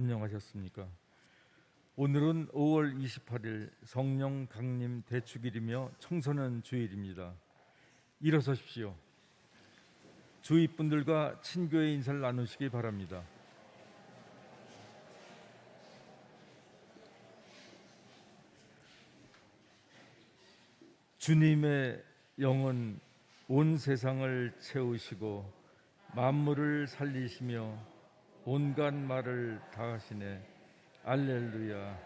안녕하셨습니까? 오늘은 5월 28일 성령 강림 대축일이며 청소년 주일입니다. 일어서십시오. 주위 분들과 친교의 인사를 나누시기 바랍니다. 주님의 영은 온 세상을 채우시고 만물을 살리시며 온갖 말을 다 하시네. 알렐루야.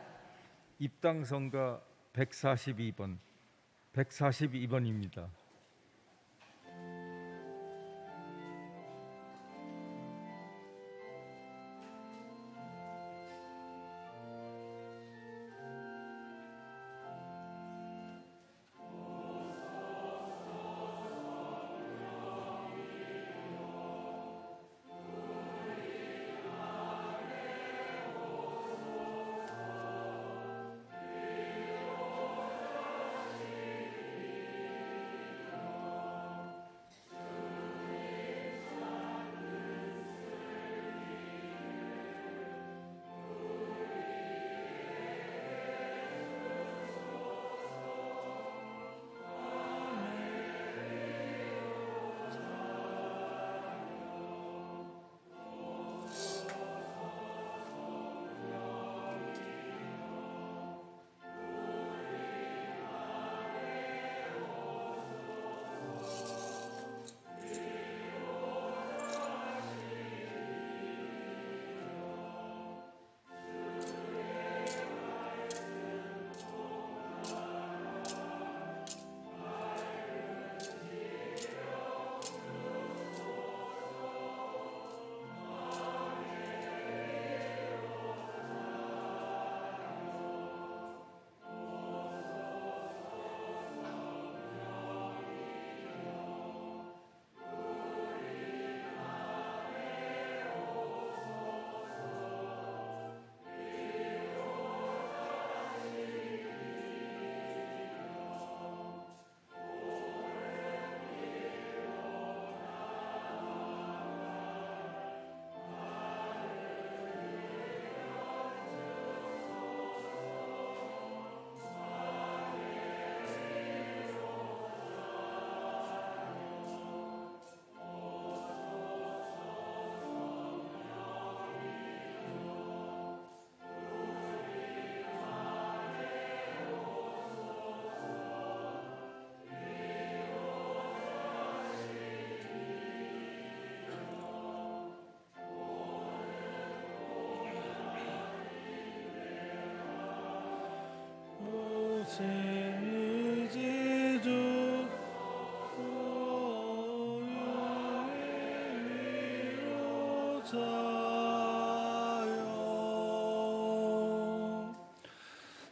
입당성가 142번입니다.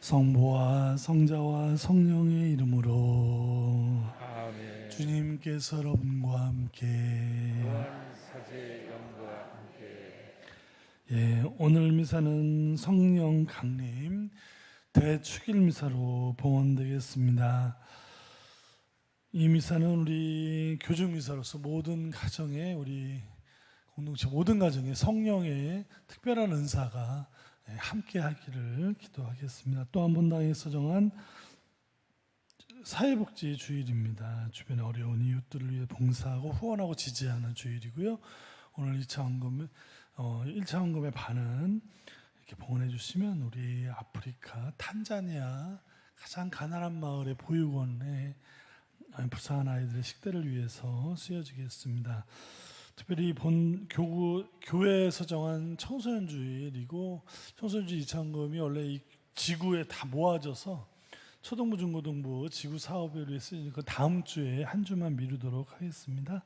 성부와 성자와 성령의 이름으로 아멘. 주님께서 여러분과 함께 또한 사제 영과 함께 오늘 미사는 성령 강림 대축일 미사로 봉헌되겠습니다. 이 미사는 우리 교주 미사로서 모든 가정에 우리 공동체 모든 가정에 성령의 특별한 은사가 함께 하기를 기도하겠습니다. 또 한 번 당에서 정한 사회복지 주일입니다. 주변에 어려운 이웃들을 위해 봉사하고 후원하고 지지하는 주일이고요. 오늘 1차 헌금의 반은 이렇게 봉헌해 주시면 우리 아프리카 탄자니아 가장 가난한 마을의 보육원에 불쌍한 아이들의 식대를 위해서 쓰여지겠습니다. 특별히 교회에서 정한 청소년 주일이고 청소년주일 2차 헌금이 원래 이 지구에 다 모아져서 초등부, 중고등부 지구 사업을 위해 쓰니까 다음 주에 한 주만 미루도록 하겠습니다.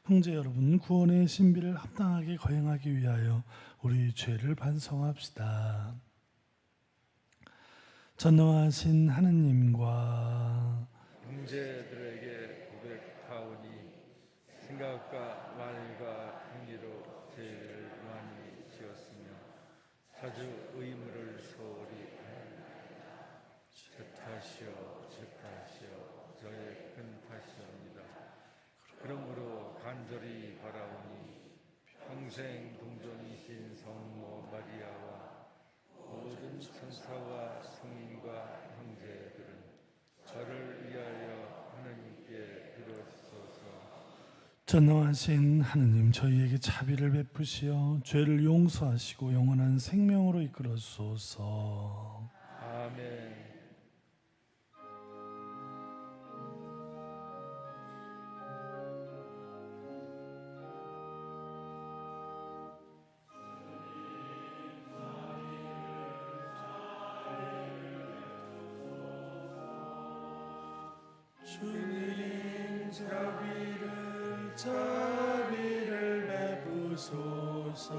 형제 여러분, 구원의 신비를 합당하게 거행하기 위하여 우리 죄를 반성합시다. 전능하신 하느님과 형제들에게 고백하오니 생각과 말과 행위로 죄를 많이 지었으며 자주 의무를 소홀히 제 탓이요 저의 큰 탓이옵니다. 그러므로 간절히 바라오니 평생 동정이신 성모 마리아와 전능하신 하느님, 저희에게 자비를 베푸시어 죄를 용서하시고 영원한 생명으로 이끌어 주소서. 아멘. 주님, 자비를 베푸소서.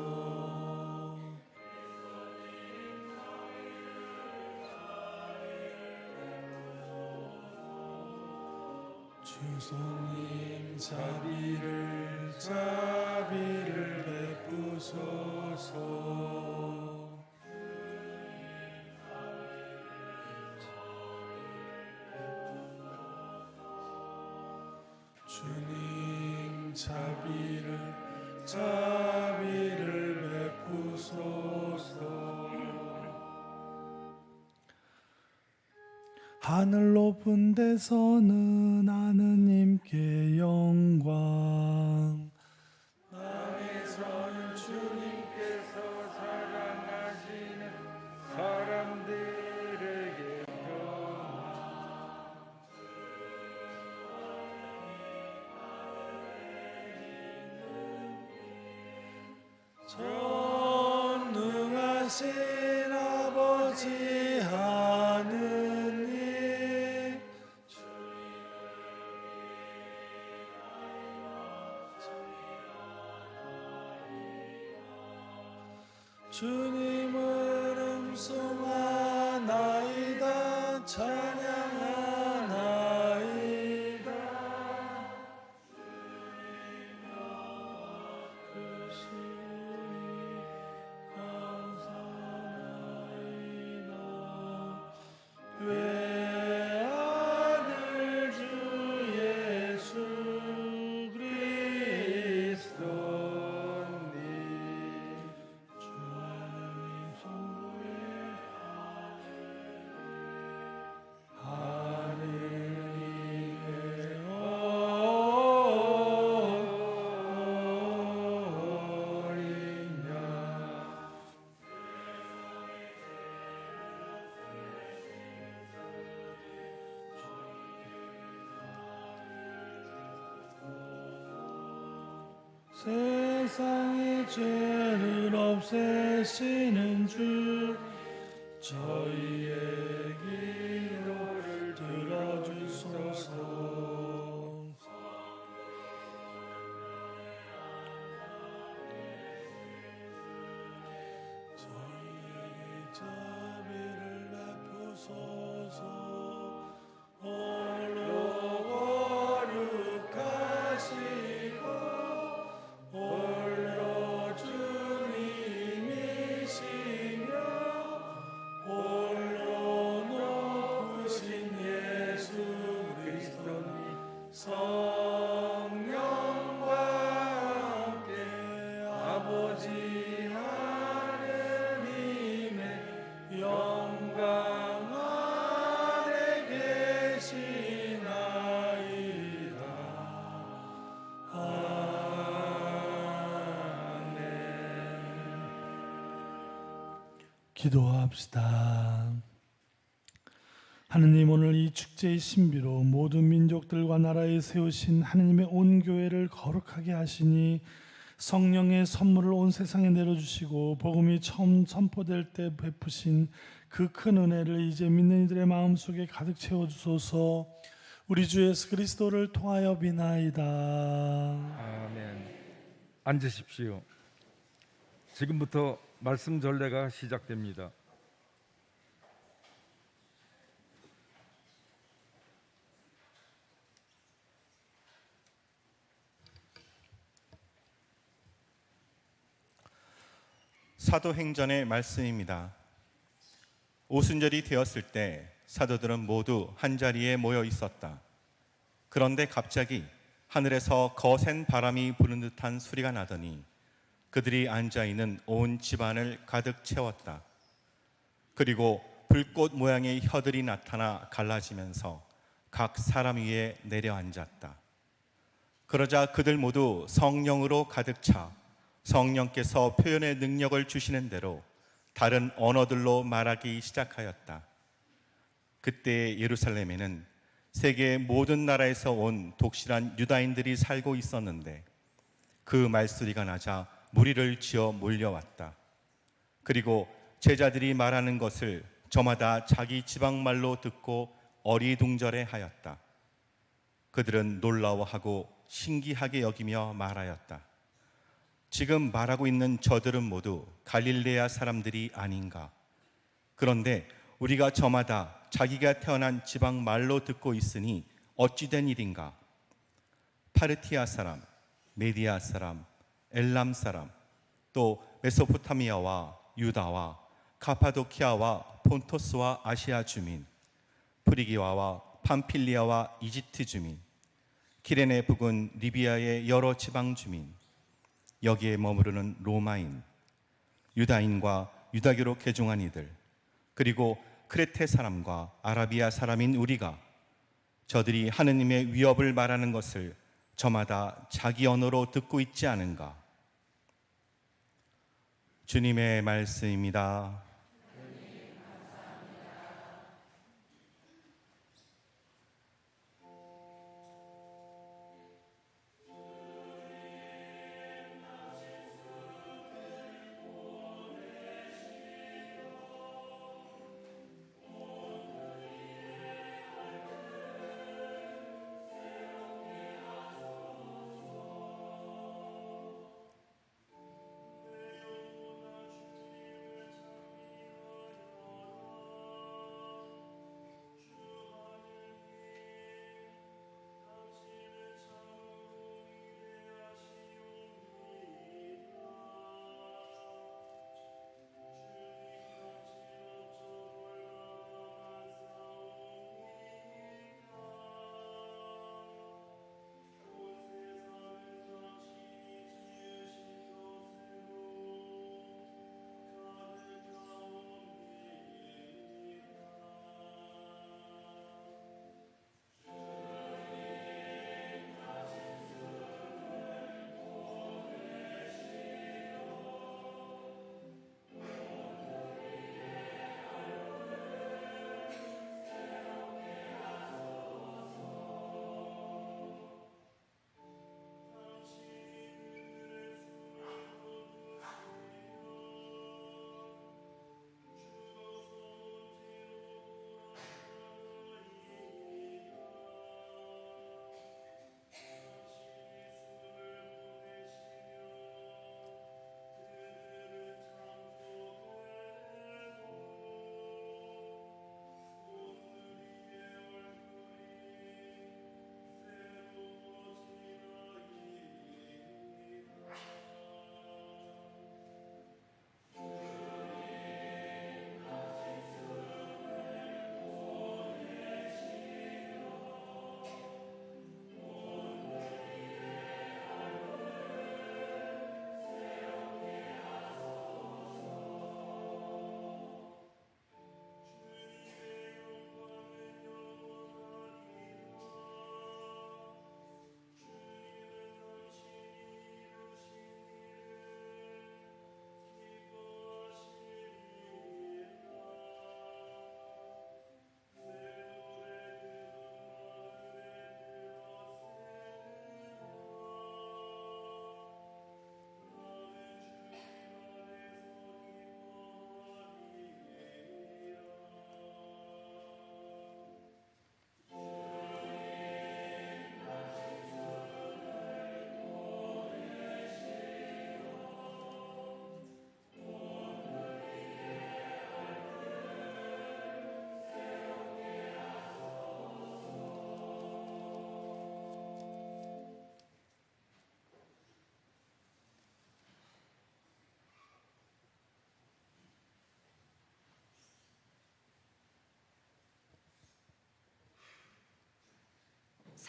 주소님, 자비를 베푸소서. 주님, 자비를 베푸소서. 하늘 높은 데서는 하느님께 영광, 땅에서는 주님께서 사랑하시는 사람들에게 전능하신 아버지 하느님, 주님을 음성하나이다, 찬양하나이다. 외아들 주 예수 그리스도님, 주님 성부의 하느님의 어린 양, 세상의 죄를 없애시는 주, 저희의 기도를 들어주소서. 저희에게 자비를 베푸소서. 홀로 거룩하시고 홀로 주님이시며 홀로 높으신 예수 그리스도님, 성령과 함께 아버지 하느님의 영광 안에 계시나이다. 아멘. 기도합시다. 하느님, 오늘 이 축제의 신비로 모든 민족들과 나라에 세우신 하느님의 온 교회를 거룩하게 하시니 성령의 선물을 온 세상에 내려주시고 복음이 처음 선포될 때 베푸신 그 큰 은혜를 이제 믿는 이들의 마음속에 가득 채워주소서. 우리 주 예수 그리스도를 통하여 비나이다. 아멘. 앉으십시오. 지금부터 말씀 전례가 시작됩니다. 사도행전의 말씀입니다. 오순절이 되었을 때 사도들은 모두 한자리에 모여 있었다. 그런데 갑자기 하늘에서 거센 바람이 부는 듯한 소리가 나더니 그들이 앉아있는 온 집안을 가득 채웠다. 그리고 불꽃 모양의 혀들이 나타나 갈라지면서 각 사람 위에 내려앉았다. 그러자 그들 모두 성령으로 가득 차 성령께서 표현의 능력을 주시는 대로 다른 언어들로 말하기 시작하였다. 그때 예루살렘에는 세계 모든 나라에서 온 독실한 유다인들이 살고 있었는데 그 말소리가 나자 무리를 지어 몰려왔다. 그리고 제자들이 말하는 것을 저마다 자기 지방말로 듣고 어리둥절해 하였다. 그들은 놀라워하고 신기하게 여기며 말하였다. 지금 말하고 있는 저들은 모두 갈릴레아 사람들이 아닌가? 그런데 우리가 저마다 자기가 태어난 지방 말로 듣고 있으니 어찌 된 일인가? 파르티아 사람, 메디아 사람, 엘람 사람, 또 메소포타미아와 유다와 카파도키아와 폰토스와 아시아 주민, 프리기아와 팜필리아와 이집트 주민, 키레네 북은 리비아의 여러 지방 주민, 여기에 머무르는 로마인, 유다인과 유다교로 개종한 이들, 그리고 크레테 사람과 아라비아 사람인 우리가 저들이 하느님의 위협을 말하는 것을 저마다 자기 언어로 듣고 있지 않은가? 주님의 말씀입니다.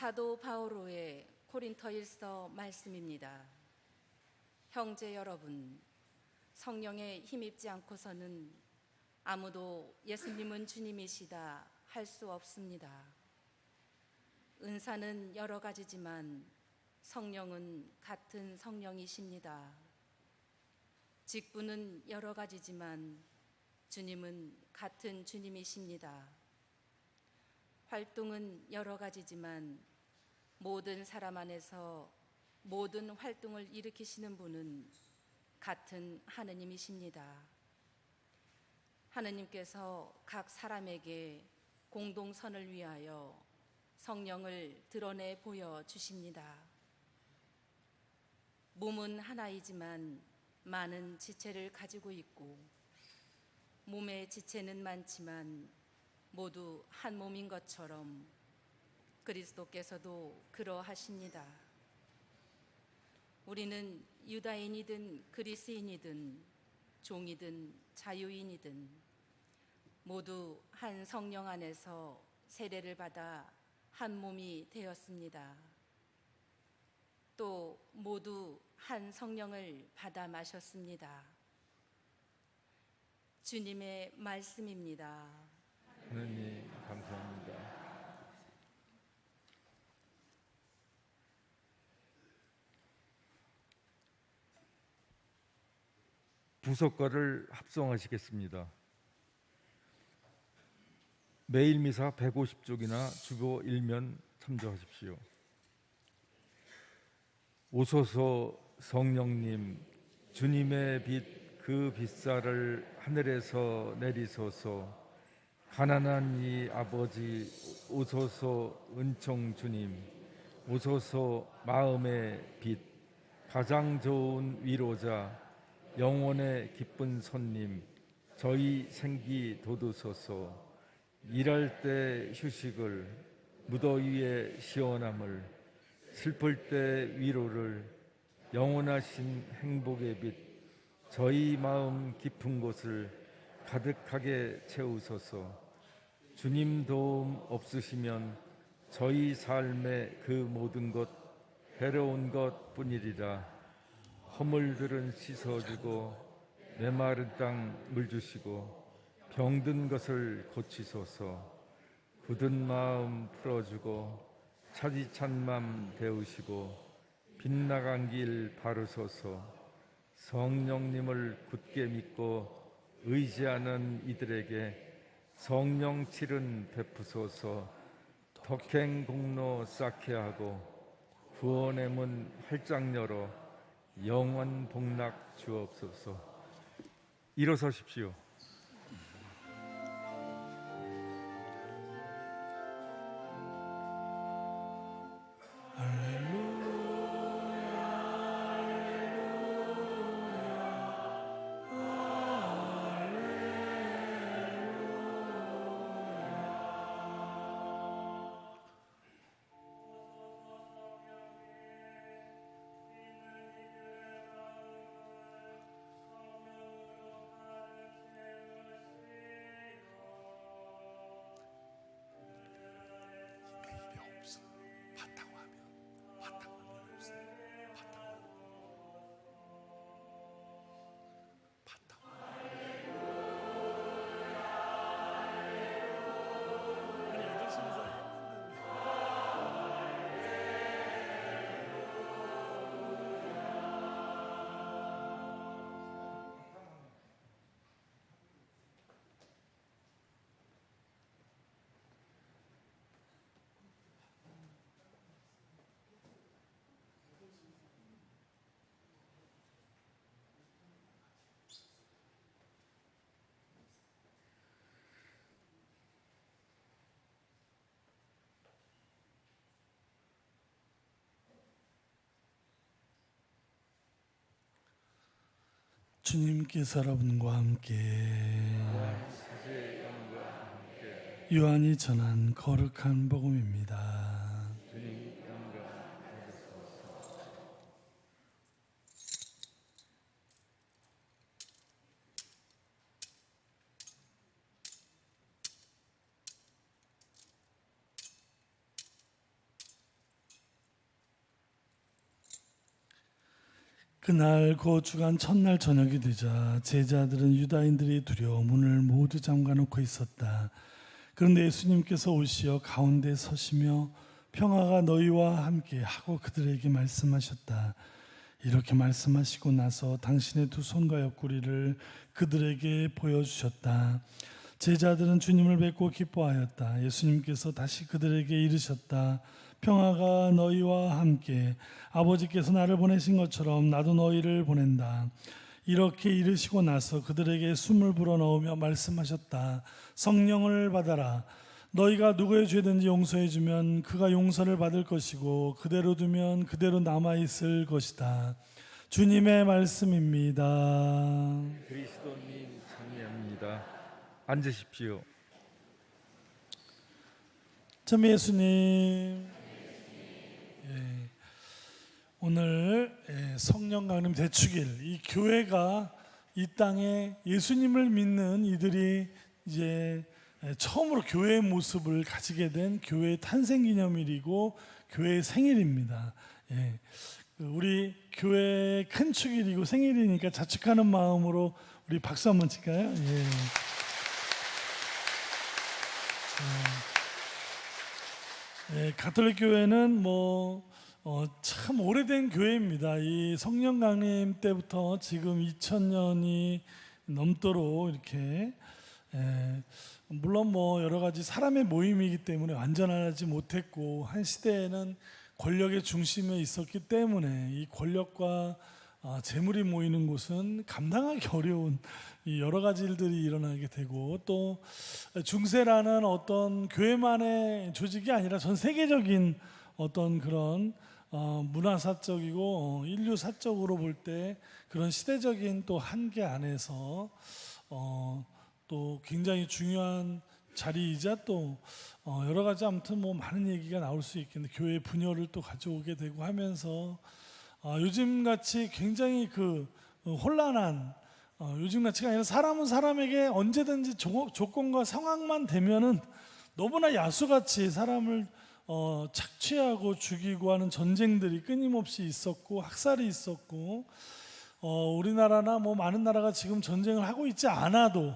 사도 바오로의 고린토일서 말씀입니다. 형제 여러분, 성령에 힘입지 않고서는 아무도 예수님은 주님이시다 할 수 없습니다. 은사는 여러 가지지만 성령은 같은 성령이십니다. 직분은 여러 가지지만 주님은 같은 주님이십니다. 활동은 여러 가지지만 모든 사람 안에서 모든 활동을 일으키시는 분은 같은 하느님이십니다. 하느님께서 각 사람에게 공동선을 위하여 성령을 드러내 보여주십니다. 몸은 하나이지만 많은 지체를 가지고 있고 몸의 지체는 많지만 모두 한 몸인 것처럼 그리스도께서도 그러하십니다. 우리는 유다인이든 그리스인이든 종이든 자유인이든 모두 한 성령 안에서 세례를 받아 한 몸이 되었습니다. 또 모두 한 성령을 받아 마셨습니다. 주님의 말씀입니다. 하느님 감사합니다. 부석가를 합성하시겠습니다. 매일 미사 150쪽이나 주보 1면 참조하십시오. 오소서 성령님, 주님의 빛 그 빛살을 하늘에서 내리소서. 가난한 이 아버지 오소서. 은총 주님 오소서. 마음의 빛 가장 좋은 위로자 영혼의 기쁜 손님 저희 생기 돋우소서. 일할 때 휴식을 무더위에 시원함을 슬플 때 위로를 영원하신 행복의 빛 저희 마음 깊은 곳을 가득하게 채우소서. 주님 도움 없으시면 저희 삶의 그 모든 것 해로운 것 뿐이리라. 허물들은 씻어주고 메마른 땅 물 주시고 병든 것을 고치소서. 굳은 마음 풀어주고 차디찬 맘 데우시고 빗나간 길 바르소서. 성령님을 굳게 믿고 의지하는 이들에게 성령 칠은 베푸소서. 덕행 공로 쌓게 하고 구원의 문 활짝 열어 영원 복락 주옵소서. 일어서십시오. 주님께서 여러분과 함께 요한이 전한 거룩한 복음입니다. 그날 그 주간 첫날 저녁이 되자 제자들은 유다인들이 두려워 문을 모두 잠가놓고 있었다. 그런데 예수님께서 오시어 가운데 서시며 평화가 너희와 함께 하고 그들에게 말씀하셨다. 이렇게 말씀하시고 나서 당신의 두 손과 옆구리를 그들에게 보여주셨다. 제자들은 주님을 뵙고 기뻐하였다. 예수님께서 다시 그들에게 이르셨다. 평화가 너희와 함께, 아버지께서 나를 보내신 것처럼 나도 너희를 보낸다. 이렇게 이르시고 나서 그들에게 숨을 불어넣으며 말씀하셨다. 성령을 받아라. 너희가 누구의 죄든지 용서해 주면 그가 용서를 받을 것이고 그대로 두면 그대로 남아 있을 것이다. 주님의 말씀입니다. 그리스도님 참여합니다. 앉으십시오. 참 예수님, 오늘 성령 강림 대축일, 이 교회가 이 땅에 예수님을 믿는 이들이 이제 처음으로 교회의 모습을 가지게 된 교회의 탄생 기념일이고 교회의 생일입니다. 우리 교회의 큰 축일이고 생일이니까 자축하는 마음으로 우리 박수 한번 칠까요? 가톨릭 교회는 참 오래된 교회입니다. 이 성령 강림 때부터 지금 2000년이 넘도록 이렇게 물론 여러 가지 사람의 모임이기 때문에 완전하지 못했고 한 시대에는 권력의 중심에 있었기 때문에 이 권력과 재물이 모이는 곳은 감당하기 어려운 이 여러 가지 일들이 일어나게 되고 또 중세라는 어떤 교회만의 조직이 아니라 전 세계적인 어떤 그런 문화사적이고 인류사적으로 볼 때 그런 시대적인 또 한계 안에서 또 굉장히 중요한 자리이자 또 여러 가지 아무튼 많은 얘기가 나올 수 있겠는데 교회의 분열을 또 가져오게 되고 하면서 요즘 같이 굉장히 혼란한 요즘 같이가 아니라 사람은 사람에게 언제든지 조건과 상황만 되면은 너무나 야수같이 사람을 착취하고 죽이고 하는 전쟁들이 끊임없이 있었고 학살이 있었고 우리나라나 많은 나라가 지금 전쟁을 하고 있지 않아도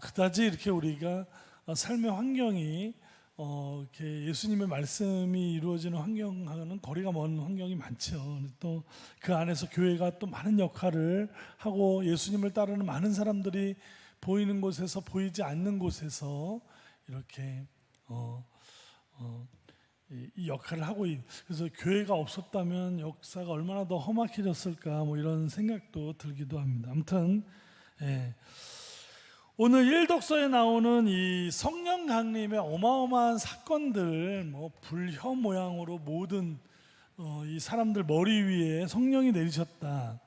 그다지 이렇게 우리가 삶의 환경이 이렇게 예수님의 말씀이 이루어지는 환경하고는 거리가 먼 환경이 많죠. 또 그 안에서 교회가 또 많은 역할을 하고 예수님을 따르는 많은 사람들이 보이는 곳에서 보이지 않는 곳에서 이렇게 이 역할을 하고 그래서 교회가 없었다면 역사가 얼마나 더 험악해졌을까 이런 생각도 들기도 합니다. 아무튼 오늘 일독서에 나오는 이 성령 강림의 어마어마한 사건들 불효 모양으로 모든 이 사람들 머리 위에 성령이 내리셨다.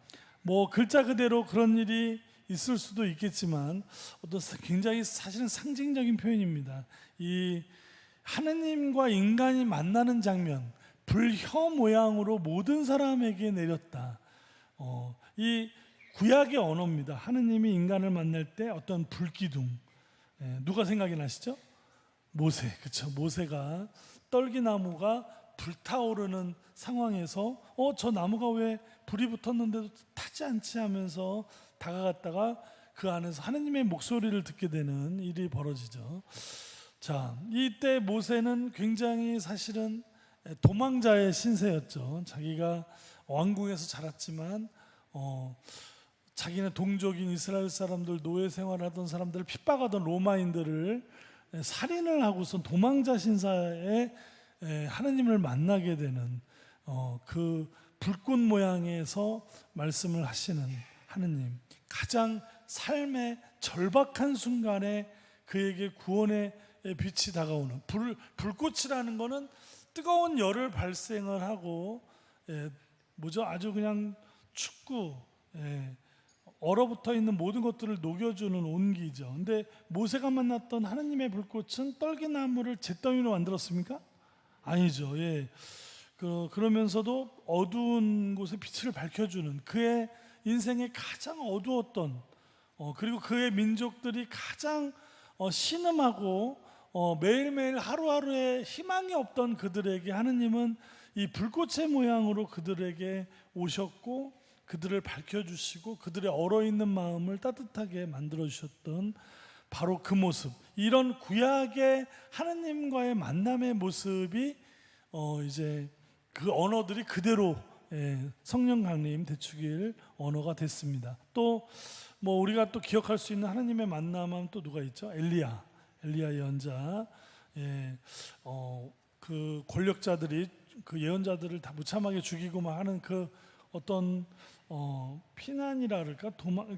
글자 그대로 그런 일이 있을 수도 있겠지만 어떤 굉장히 사실은 상징적인 표현입니다. 이 하느님과 인간이 만나는 장면, 불효 모양으로 모든 사람에게 내렸다. 이 구약의 언어입니다. 하느님이 인간을 만날 때 어떤 불기둥, 누가 생각이 나시죠? 모세, 그렇죠? 모세가 떨기나무가 불타오르는 상황에서 저 나무가 왜 불이 붙었는데도 타지 않지 하면서 다가갔다가 그 안에서 하느님의 목소리를 듣게 되는 일이 벌어지죠. 자, 이때 모세는 굉장히 사실은 도망자의 신세였죠. 자기가 왕궁에서 자랐지만 자기네 동족인 이스라엘 사람들, 노예 생활하던 사람들을 핍박하던 로마인들을 살인을 하고서 도망자 신사에 하느님을 만나게 되는 그 불꽃 모양에서 말씀을 하시는 하느님, 가장 삶의 절박한 순간에 그에게 구원의 빛이 다가오는 불꽃이라는 것은 뜨거운 열을 발생을 하고 아주 그냥 춥고 얼어붙어 있는 모든 것들을 녹여주는 온기죠. 근데 모세가 만났던 하느님의 불꽃은 떨기나무를 잿더미로 만들었습니까? 아니죠. 그러면서도 어두운 곳에 빛을 밝혀주는 그의 인생의 가장 어두웠던 그리고 그의 민족들이 가장 신음하고 매일매일 하루하루에 희망이 없던 그들에게 하느님은 이 불꽃의 모양으로 그들에게 오셨고 그들을 밝혀주시고 그들의 얼어있는 마음을 따뜻하게 만들어주셨던 바로 그 모습, 이런 구약의 하느님과의 만남의 모습이 이제 그 언어들이 그대로 성령 강림 대축일 언어가 됐습니다. 또 뭐 우리가 또 기억할 수 있는 하나님의 만남은 또 누가 있죠? 엘리야 예언자. 그 권력자들이 그 예언자들을 다 무참하게 죽이고 막 하는 그 어떤 피난이라 그럴까?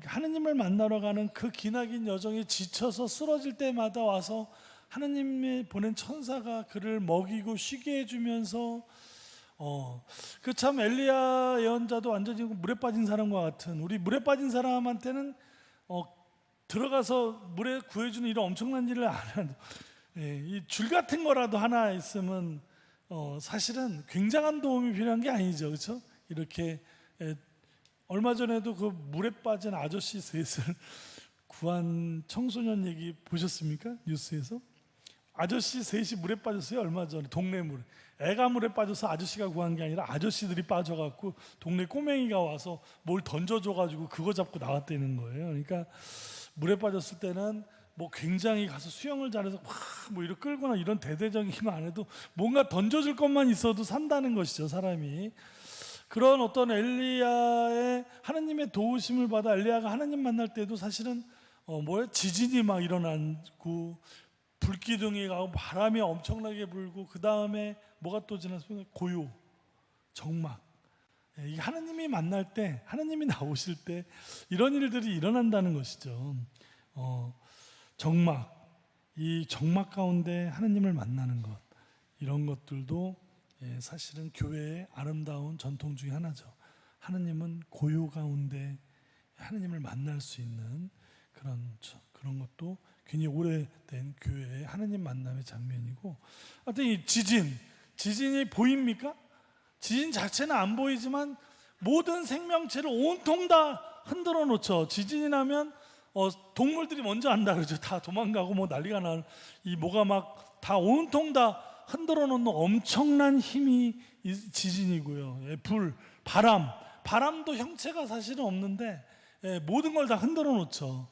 하나님을 만나러 가는 그 기나긴 여정에 지쳐서 쓰러질 때마다 와서 하나님이 보낸 천사가 그를 먹이고 쉬게 해주면서 그 참 엘리야 예언자도 완전히 물에 빠진 사람과 같은, 우리 물에 빠진 사람한테는 들어가서 물에 구해주는 이런 엄청난 일을 안 해도 이 줄 같은 거라도 하나 있으면 사실은 굉장한 도움이 필요한 게 아니죠, 그렇죠? 이렇게 얼마 전에도 그 물에 빠진 아저씨 셋을 구한 청소년 얘기 보셨습니까? 뉴스에서 아저씨 셋이 물에 빠졌어요. 얼마 전에 동네 물에. 애가 물에 빠져서 아저씨가 구한 게 아니라 아저씨들이 빠져갖고 동네 꼬맹이가 와서 뭘 던져줘가지고 그거 잡고 나왔다는 거예요. 그러니까 물에 빠졌을 때는 뭐 굉장히 가서 수영을 잘해서 뭐 이렇게 끌거나 이런 대대적인 힘 안 해도 뭔가 던져줄 것만 있어도 산다는 것이죠, 사람이. 그런 어떤 엘리야의 하나님의 도우심을 받아 엘리야가 하나님 만날 때도 사실은 지진이 막 일어나고 불기둥이 가고 바람이 엄청나게 불고 그 다음에 뭐가 또 지났으면 고요, 정막. 이게 하나님이 만날 때, 하나님이 나오실 때 이런 일들이 일어난다는 것이죠. 정막, 이 정막 가운데 하나님을 만나는 것, 이런 것들도 사실은 교회의 아름다운 전통 중에 하나죠. 하나님은 고요 가운데 하나님을 만날 수 있는 그런 것도 굉장히 오래된 교회의 하나님 만남의 장면이고, 하여튼 이 지진이 보입니까? 지진 자체는 안 보이지만 모든 생명체를 온통 다 흔들어 놓죠. 지진이 나면 동물들이 먼저 안다 그러죠. 다 도망가고 뭐 난리가 나는, 이 뭐가 막 다 온통 다 흔들어 놓는 엄청난 힘이 지진이고요. 바람도 형체가 사실은 없는데 모든 걸 다 흔들어 놓죠.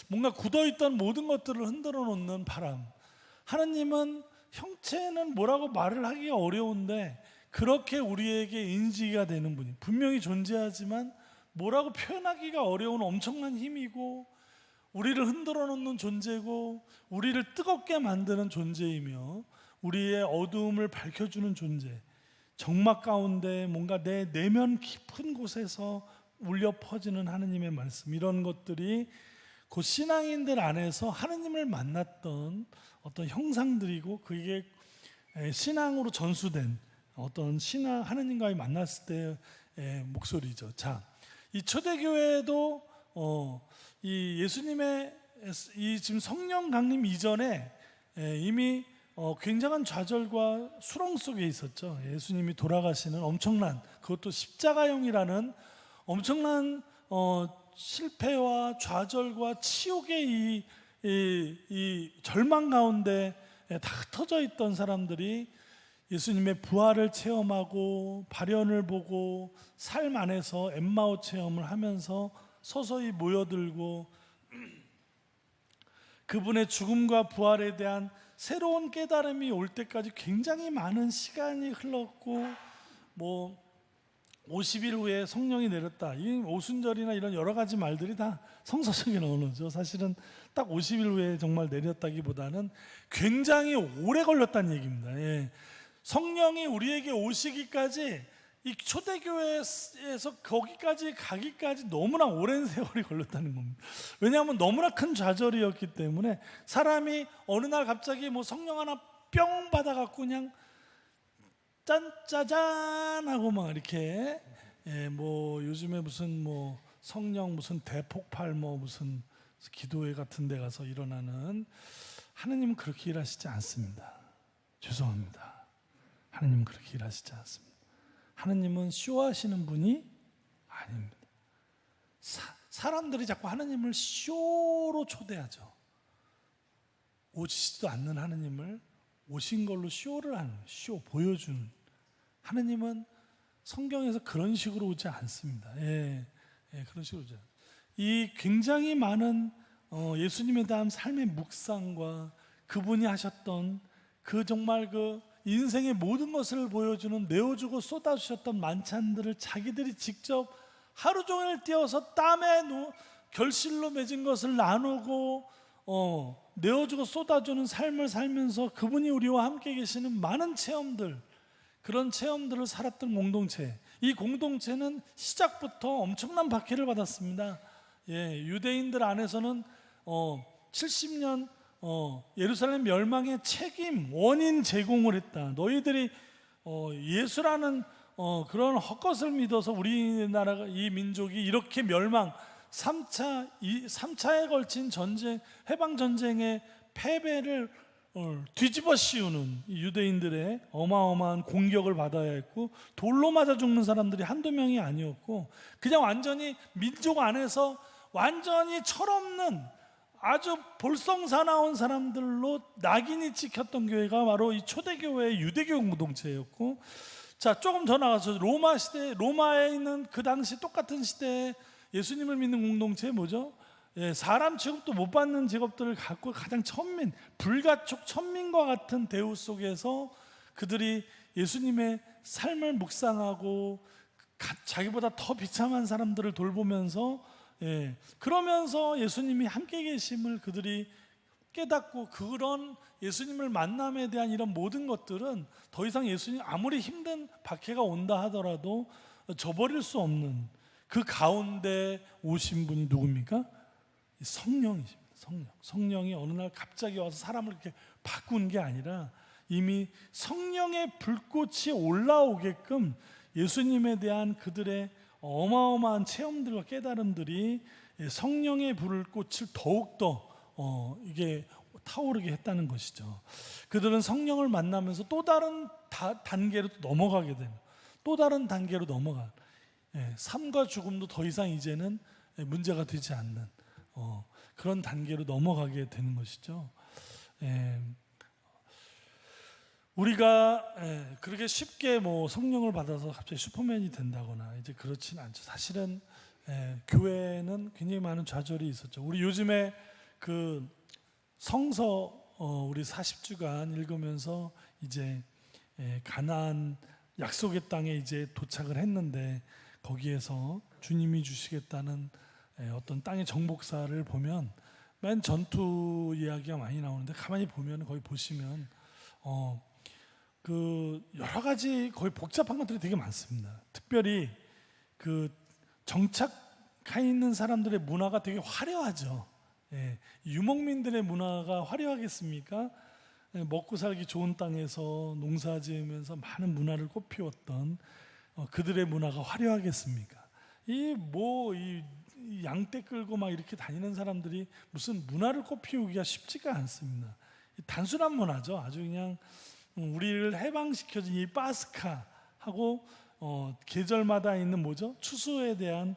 뭔가 굳어있던 모든 것들을 흔들어 놓는 바람. 하나님은 형체는 뭐라고 말을 하기가 어려운데 그렇게 우리에게 인지가 되는 분이 분명히 존재하지만 뭐라고 표현하기가 어려운 엄청난 힘이고, 우리를 흔들어 놓는 존재고, 우리를 뜨겁게 만드는 존재이며, 우리의 어두움을 밝혀주는 존재. 정막 가운데 뭔가 내 내면 깊은 곳에서 울려 퍼지는 하나님의 말씀, 이런 것들이 그 신앙인들 안에서 하나님을 만났던 어떤 형상들이고, 그게 신앙으로 전수된 어떤 하나님과의 만났을 때의 목소리죠. 자, 이 초대교회도 이 예수님의 이 지금 성령 강림 이전에 이미 굉장한 좌절과 수렁 속에 있었죠. 예수님이 돌아가시는 엄청난, 그것도 십자가형이라는 엄청난 실패와 좌절과 치욕의 이 절망 가운데 다 흩어져 있던 사람들이 예수님의 부활을 체험하고 발현을 보고 삶 안에서 엠마오 체험을 하면서 서서히 모여들고, 그분의 죽음과 부활에 대한 새로운 깨달음이 올 때까지 굉장히 많은 시간이 흘렀고, 뭐 50일 후에 성령이 내렸다, 이 오순절이나 이런 여러 가지 말들이 다 성서적인 언어죠. 사실은 딱 50일 후에 정말 내렸다기보다는 굉장히 오래 걸렸다는 얘기입니다. 성령이 우리에게 오시기까지, 이 초대교회에서 거기까지 가기까지 너무나 오랜 세월이 걸렸다는 겁니다. 왜냐하면 너무나 큰 좌절이었기 때문에, 사람이 어느 날 갑자기 뭐 성령 하나 뿅 받아갖고 그냥 짠짜잔 하고 막 이렇게 뭐 요즘에 무슨 뭐 성령 무슨 대폭발 뭐 무슨 기도회 같은 데 가서 일어나는, 하나님은 그렇게 일하시지 않습니다. 죄송합니다. 하나님은 그렇게 일하시지 않습니다. 하나님은 쇼하시는 분이 아닙니다. 사람들이 자꾸 하나님을 쇼로 초대하죠. 오시지도 않는 하나님을 오신 걸로 쇼를 하는, 쇼 보여주는. 하나님은 성경에서 그런 식으로 오지 않습니다. 그런 식으로 오지 않습니다. 이 굉장히 많은 예수님에 대한 삶의 묵상과 그분이 하셨던 그 정말 그 인생의 모든 것을 보여주는 내어주고 쏟아주셨던 만찬들을 자기들이 직접 하루 종일 뛰어서 땀에 결실로 맺은 것을 나누고 내어주고 쏟아주는 삶을 살면서 그분이 우리와 함께 계시는 많은 체험들, 그런 체험들을 살았던 공동체. 이 공동체는 시작부터 엄청난 박해를 받았습니다. 유대인들 안에서는 70년 예루살렘 멸망의 책임, 원인 제공을 했다. 너희들이 예수라는 그런 헛것을 믿어서 우리나라가, 이 민족이 이렇게 멸망, 3차에 걸친 전쟁, 해방전쟁의 패배를 뒤집어 씌우는 유대인들의 어마어마한 공격을 받아야 했고, 돌로 맞아 죽는 사람들이 한두 명이 아니었고, 그냥 완전히 민족 안에서 완전히 철없는 아주 볼썽사나운 사람들로 낙인이 찍혔던 교회가 바로 이 초대교회의 유대교 공동체였고, 자, 조금 더 나가서 로마 시대, 로마에 있는 그 당시 똑같은 시대에 예수님을 믿는 공동체 뭐죠? 사람 취급도 못 받는 직업들을 갖고 가장 천민, 불가촉 천민과 같은 대우 속에서 그들이 예수님의 삶을 묵상하고 자기보다 더 비참한 사람들을 돌보면서 그러면서 예수님이 함께 계심을 그들이 깨닫고, 그런 예수님을 만남에 대한 이런 모든 것들은 더 이상 예수님 아무리 힘든 박해가 온다 하더라도 저버릴 수 없는, 그 가운데 오신 분이 누굽니까? 성령이십니다. 성령이 어느 날 갑자기 와서 사람을 이렇게 바꾼 게 아니라 이미 성령의 불꽃이 올라오게끔 예수님에 대한 그들의 어마어마한 체험들과 깨달음들이 성령의 불꽃을 더욱더 이게 타오르게 했다는 것이죠. 그들은 성령을 만나면서 또 다른 단계로 넘어가게 되는, 또 다른 단계로 넘어가, 삶과 죽음도 더 이상 이제는 문제가 되지 않는 그런 단계로 넘어가게 되는 것이죠. 우리가 그렇게 쉽게 뭐 성령을 받아서 갑자기 슈퍼맨이 된다거나 이제 그렇지는 않죠. 사실은 교회는 굉장히 많은 좌절이 있었죠. 우리 요즘에 그 성서 우리 40주간 읽으면서 이제 가나안 약속의 땅에 이제 도착을 했는데, 거기에서 주님이 주시겠다는 어떤 땅의 정복사를 보면 맨 전투 이야기가 많이 나오는데, 가만히 보면 거기 보시면 그 여러 가지 거의 복잡한 것들이 되게 많습니다. 특별히 그 정착해 있는 사람들의 문화가 되게 화려하죠. 유목민들의 문화가 화려하겠습니까? 먹고 살기 좋은 땅에서 농사 지으면서 많은 문화를 꽃피웠던 그들의 문화가 화려하겠습니까? 이 양떼 끌고 막 이렇게 다니는 사람들이 무슨 문화를 꽃피우기가 쉽지가 않습니다. 단순한 문화죠. 아주 그냥 우리를 해방시켜준 이 파스카하고 계절마다 있는 뭐죠? 추수에 대한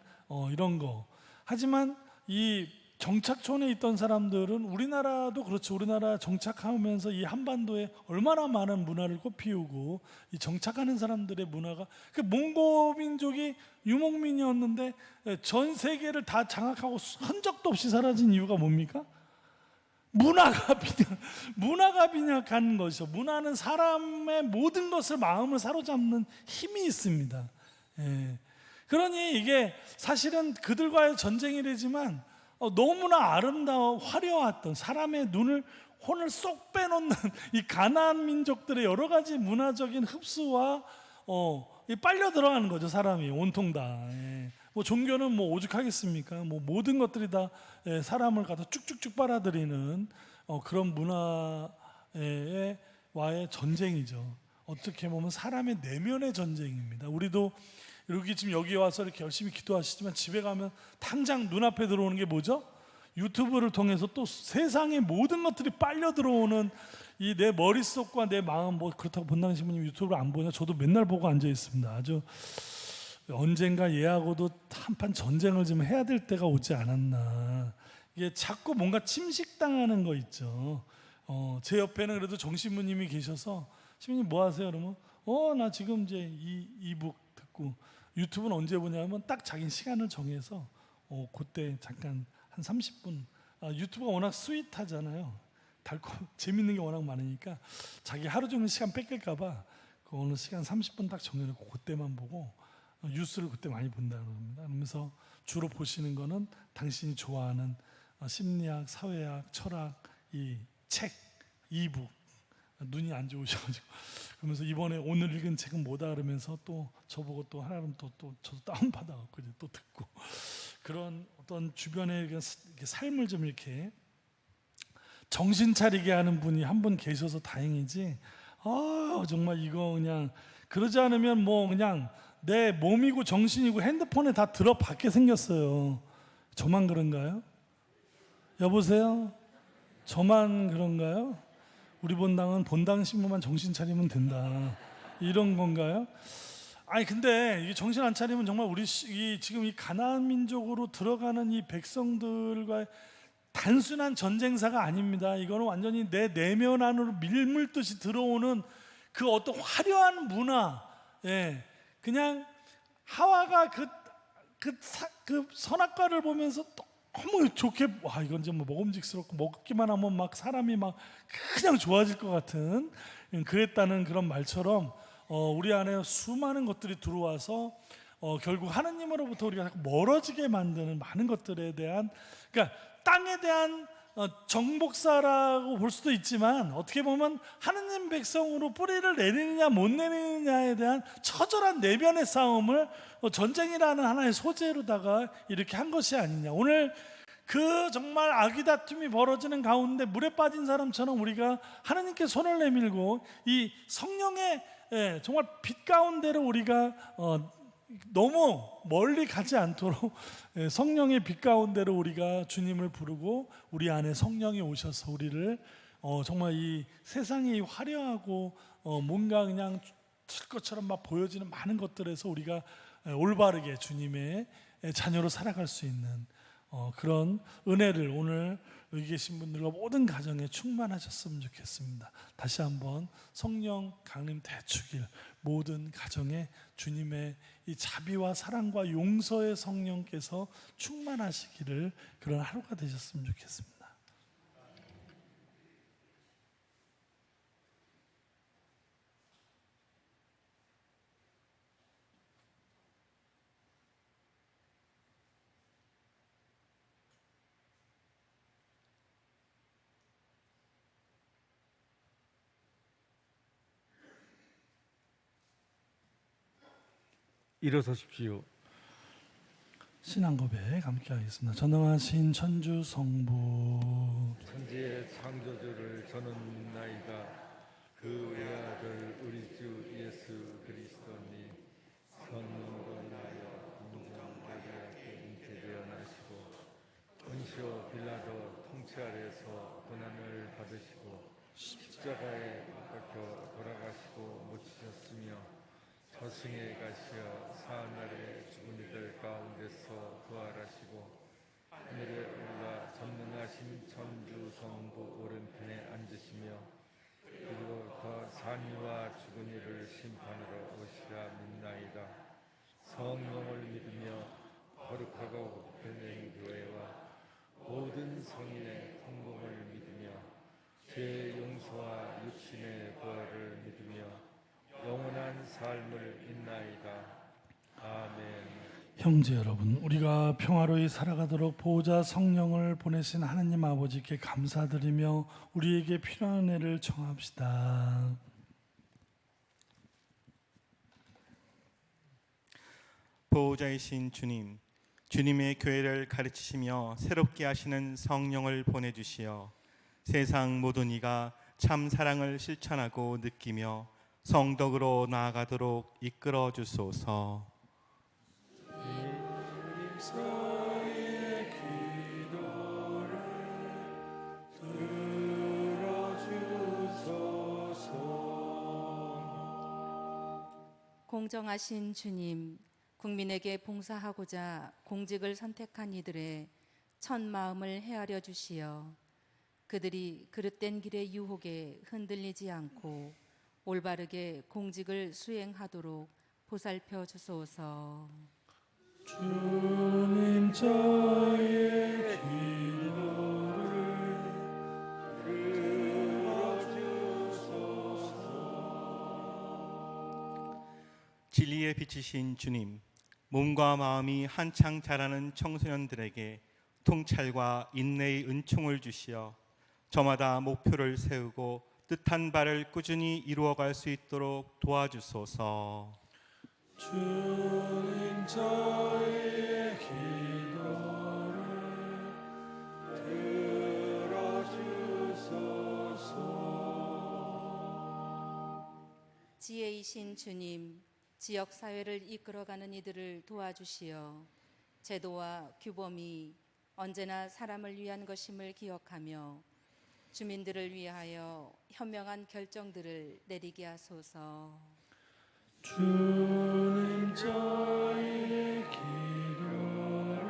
이런 거. 하지만 이 정착촌에 있던 사람들은, 우리나라도 그렇죠. 우리나라 정착하면서 이 한반도에 얼마나 많은 문화를 꽃피우고, 이 정착하는 사람들의 문화가, 그 몽고 민족이 유목민이었는데 전 세계를 다 장악하고 흔적도 없이 사라진 이유가 뭡니까? 문화가 빈약한 것이죠. 문화는 사람의 모든 것을, 마음을 사로잡는 힘이 있습니다. 그러니 이게 사실은 그들과의 전쟁이 되지만 너무나 아름다워 화려했던, 사람의 혼을 쏙 빼놓는 이 가나안 민족들의 여러 가지 문화적인 흡수와 빨려 들어가는 거죠. 사람이 온통 다. 뭐 종교는 뭐 오죽하겠습니까? 뭐 모든 것들이 다 사람을 갖다 쭉쭉쭉 빨아들이는 그런 문화와의 전쟁이죠. 어떻게 보면 사람의 내면의 전쟁입니다. 우리도 이렇게 지금 여기 와서 이렇게 열심히 기도하시지만 집에 가면 당장 눈앞에 들어오는 게 뭐죠? 유튜브를 통해서 또 세상의 모든 것들이 빨려 들어오는 이 내 머릿속과 내 마음, 뭐 그렇다고 본당 신부님 유튜브를 안 보냐? 저도 맨날 보고 앉아 있습니다. 아주 언젠가 얘하고도 한판 전쟁을 좀 해야 될 때가 오지 않았나. 이게 자꾸 뭔가 침식당하는 거 있죠. 제 옆에는 그래도 정신부님이 계셔서, 신부님 뭐 하세요? 그러면 나 지금 이제 이북 듣고, 유튜브는 언제 보냐면 딱 자기 시간을 정해서 그때 잠깐 한 30분. 유튜브가 워낙 스윗하잖아요. 달콤 재밌는 게 워낙 많으니까 자기 하루 종일 시간 뺏길까봐 그 어느 시간 30분 딱 정해놓고 그때만 보고 뉴스를 그때 많이 본다고 합니다. 그러면서 주로 보시는 거는 당신이 좋아하는 심리학, 사회학, 철학 이 책, 이북. 눈이 안 좋으셔가지고 그러면서 이번에 오늘 읽은 책은 뭐다 그러면서 또 저보고 또 하나는 또 저도 다운 받아갖고 이제 또 듣고 그런 어떤 주변의 이렇게 삶을 좀 이렇게 정신 차리게 하는 분이 한 분 계셔서 다행이지. 정말 이거 그냥 그러지 않으면 뭐 그냥 내 몸이고 정신이고 핸드폰에 다 들어박게 생겼어요. 저만 그런가요? 여보세요? 저만 그런가요? 우리 본당 신부만 정신 차리면 된다. 이런 건가요? 아니 근데 이게 정신 안 차리면 정말 우리 지금 이 가나안 민족으로 들어가는 이 백성들과의 단순한 전쟁사가 아닙니다. 이거는 완전히 내 내면 안으로 밀물듯이 들어오는 그 어떤 화려한 문화. 예, 그냥 하와가 그 선악과를 보면서 너무 좋게 이건 좀 먹음직스럽고 먹기만 하면 막 사람이 막 그냥 좋아질 것 같은 그랬다는 그런 말처럼 우리 안에 수많은 것들이 들어와서 결국 하나님으로부터 우리가 자꾸 멀어지게 만드는 많은 것들에 대한 그러니까 땅에 대한 정복사라고 볼 수도 있지만 어떻게 보면 하느님 백성으로 뿌리를 내리느냐 못 내리느냐에 대한 처절한 내면의 싸움을 전쟁이라는 하나의 소재로다가 이렇게 한 것이 아니냐. 오늘 그 정말 악의 다툼이 벌어지는 가운데 물에 빠진 사람처럼 우리가 하느님께 손을 내밀고 이 성령의 정말 빛 가운데로 우리가 너무 멀리 가지 않도록 성령의 빛 가운데로 우리가 주님을 부르고 우리 안에 성령이 오셔서 우리를 정말 이 세상이 화려하고 뭔가 그냥 틀 것처럼 막 보여지는 많은 것들에서 우리가 올바르게 주님의 자녀로 살아갈 수 있는 그런 은혜를 오늘 여기 계신 분들과 모든 가정에 충만하셨으면 좋겠습니다. 다시 한번 성령 강림 대축일 모든 가정에 주님의 이 자비와 사랑과 용서의 성령께서 충만하시기를 그런 하루가 되셨으면 좋겠습니다. 일어서십시오. 신앙 고백 함께 하겠습니다. 전능하신 천주 성부 천지의 창조주를 저는 믿나이다. 그 외아들 우리 주 예수 그리스도니 성령으로 인하여 인정하게 잉태되어나시고 본시오 빌라도 통치 아래에서 고난을 받으시고 십자가에 못 박혀 돌아가시고 못 지셨으며 저승에 가시어 사흘날에 죽은 이들 가운데서 부활하시고 하늘에 올라 전능하신 천주 성부 오른편에 앉으시며 그리고 더 산이와 죽은 이를 심판하러 오시라 믿나이다. 성령을 믿으며 거룩하고 변된 교회와 모든 성인의 통공을 믿으며 죄 용서와 육신의 부활을 믿으며 영원한 삶을 믿나이다. 아멘. 형제 여러분, 우리가 평화로이 살아가도록 보호자 성령을 보내신 하나님 아버지께 감사드리며 우리에게 필요한 은혜를 청합시다. 보호자이신 주님, 주님의 교회를 가르치시며 새롭게 하시는 성령을 보내주시어 세상 모든 이가 참 사랑을 실천하고 느끼며 성덕으로 나아가도록 이끌어 주소서. 공정하신 주님, 국민에게 봉사하고자 공직을 선택한 이들의 첫 마음을 헤아려 주시어 그들이 그릇된 길의 유혹에 흔들리지 않고 올바르게 공직을 수행하도록 보살펴 주소서. 주님 저의 기도를 진리의 빛이신 주님, 몸과 마음이 한창 자라는 청소년들에게 통찰과 인내의 은총을 주시어 저마다 목표를 세우고 뜻한 바를 꾸준히 이루어갈 수 있도록 도와주소서. 주님 저희의 기도를 들어주소서. 지혜이신 주님, 지역 사회를 이끌어가는 이들을 도와주시어 제도와 규범이 언제나 사람을 위한 것임을 기억하며 주민들을 위하여 현명한 결정들을 내리게 하소서. 주님 저희의 기도를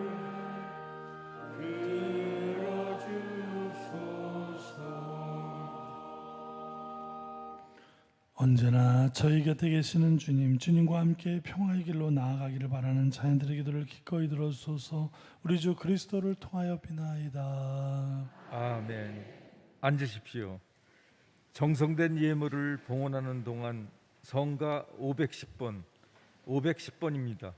들어주소서. 언제나 저희 곁에 계시는 주님과 함께 평화의 길로 나아가기를 바라는 자녀들의 기도를 기꺼이 들어주소서. 우리 주 그리스도를 통하여 비나이다. 아멘. 앉으십시오. 정성된 예물을 봉헌하는 동안 성가 510번입니다.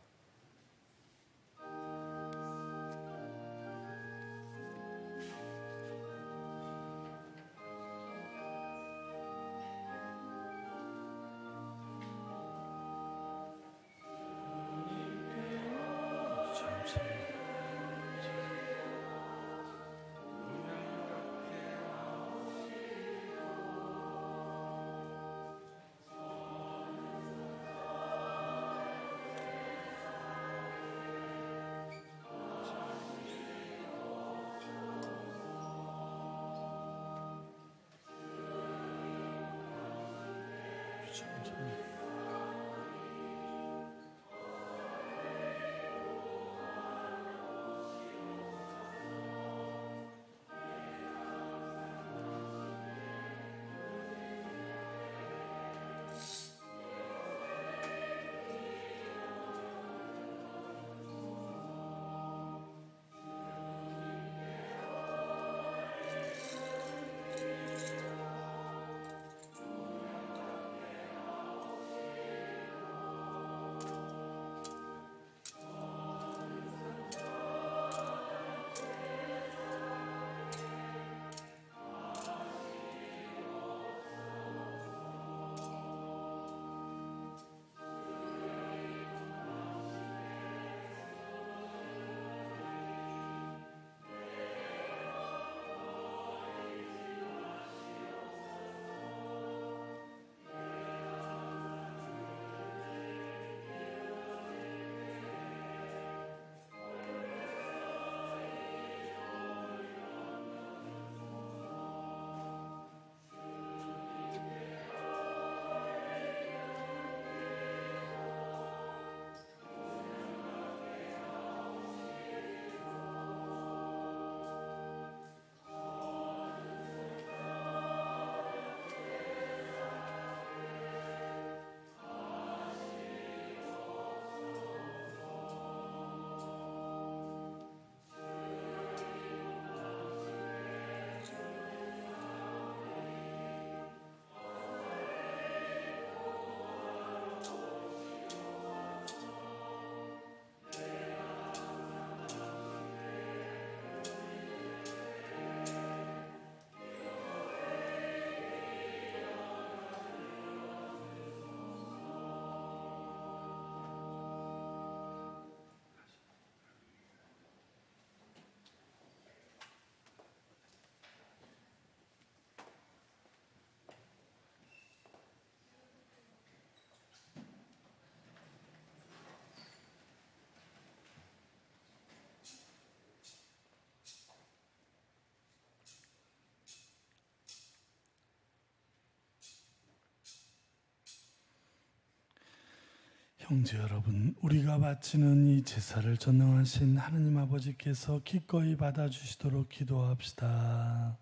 형제 여러분, 우리가 바치는 이 제사를 전능하신 하느님 아버지께서 기꺼이 받아주시도록 기도합시다.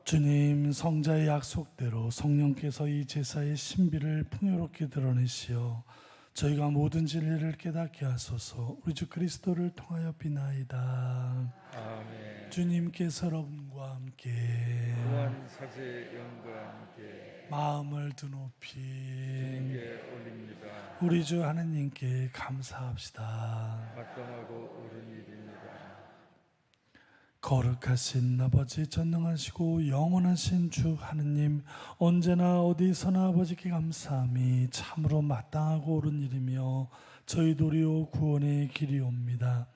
주님, 성자의 약속대로 성령께서 이 제사의 신비를 풍요롭게 드러내시어 저희가 모든 진리를 깨닫게 하소서. 우리 주 그리스도를 통하여 비나이다. 아멘. 주님께서 여러분과 함께 또한 사제 영과 함께 마음을 드높이 주님께 올립니다. 우리 주 하느님께 감사합시다. 마땅하고 옳은 일입니다. 거룩하신 아버지, 전능하시고 영원하신 주 하느님, 언제나 어디서나 아버지께 감사함이 참으로 마땅하고 옳은 일이며 저희 도리오 구원의 길이옵니다.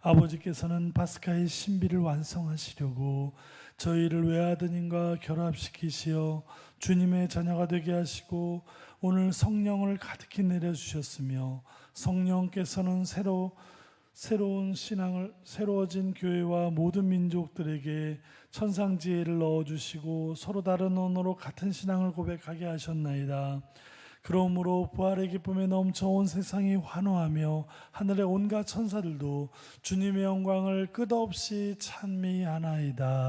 아버지께서는 파스카의 신비를 완성하시려고 저희를 외아드님과 결합시키시어 주님의 자녀가 되게 하시고 오늘 성령을 가득히 내려주셨으며, 성령께서는 새로운 신앙을, 새로워진 교회와 모든 민족들에게 천상지혜를 넣어주시고 서로 다른 언어로 같은 신앙을 고백하게 하셨나이다. 그러므로 부활의 기쁨에 넘쳐 온 세상이 환호하며 하늘의 온갖 천사들도 주님의 영광을 끝없이 찬미하나이다.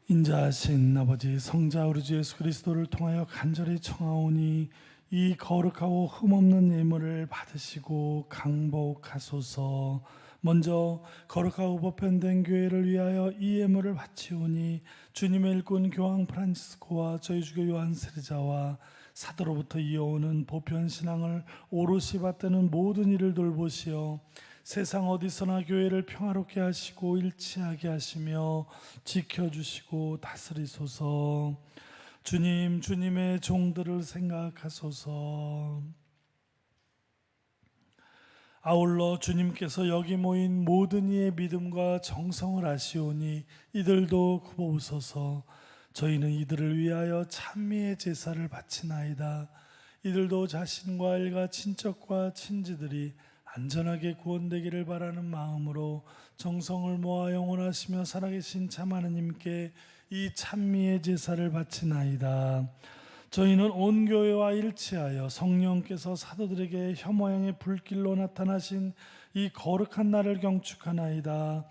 인자하신 아버지, 성자 우리 주 예수 그리스도를 통하여 간절히 청하오니 이 거룩하고 흠없는 예물을 받으시고 강복하소서. 먼저 거룩하고 보편된 교회를 위하여 이 예물을 바치오니 주님의 일꾼 교황 프란치스코와 저희 주교 요한 세르자와 사도로부터 이어오는 보편 신앙을 오롯이 받드는 모든 일을 돌보시어 세상 어디서나 교회를 평화롭게 하시고 일치하게 하시며 지켜주시고 다스리소서. 주님, 주님의 종들을 생각하소서. 아울러 주님께서 여기 모인 모든 이의 믿음과 정성을 아시오니 이들도 굽어오소서. 저희는 이들을 위하여 찬미의 제사를 바치나이다. 이들도 자신과 일가 친척과 친지들이 안전하게 구원되기를 바라는 마음으로 정성을 모아 영원하시며 살아계신 참 하느님께 이 찬미의 제사를 바치나이다. 저희는 온 교회와 일치하여 성령께서 사도들에게 혀 모양의 불길로 나타나신 이 거룩한 날을 경축하나이다.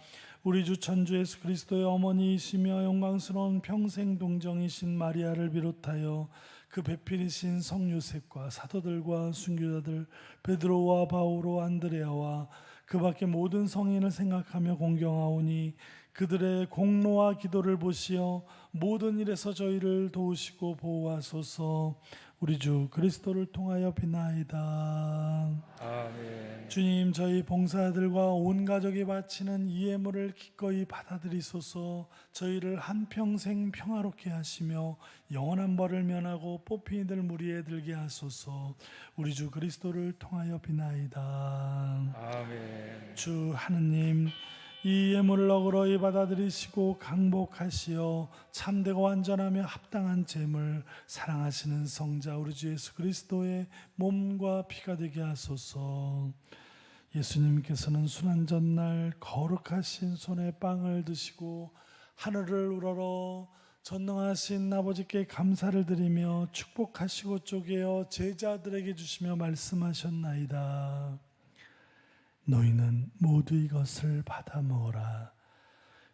우리 주 천주 예수 그리스도의 어머니이시며 영광스러운 평생 동정이신 마리아를 비롯하여 그 배필이신 성 요셉과 사도들과 순교자들 베드로와 바오로 안드레아와 그 밖에 모든 성인을 생각하며 공경하오니 그들의 공로와 기도를 보시어 모든 일에서 저희를 도우시고 보호하소서. 우리 주 그리스도를 통하여 비나이다. 아멘. 주님, 저희 봉사들과 온 가족이 바치는 이 예물을 기꺼이 받아들이소서. 저희를 한평생 평화롭게 하시며 영원한 벌을 면하고 뽑힌 이들 무리에 들게 하소서. 우리 주 그리스도를 통하여 비나이다. 아멘. 주 하느님, 이 예물을 어그러이 받아들이시고 강복하시어 참되고 완전하며 합당한 제물, 사랑하시는 성자 우리 주 예수 그리스도의 몸과 피가 되게 하소서. 예수님께서는 순환 전날 거룩하신 손에 빵을 드시고 하늘을 우러러 전능하신 아버지께 감사를 드리며 축복하시고 쪼개어 제자들에게 주시며 말씀하셨나이다. 너희는 모두 이것을 받아 먹어라.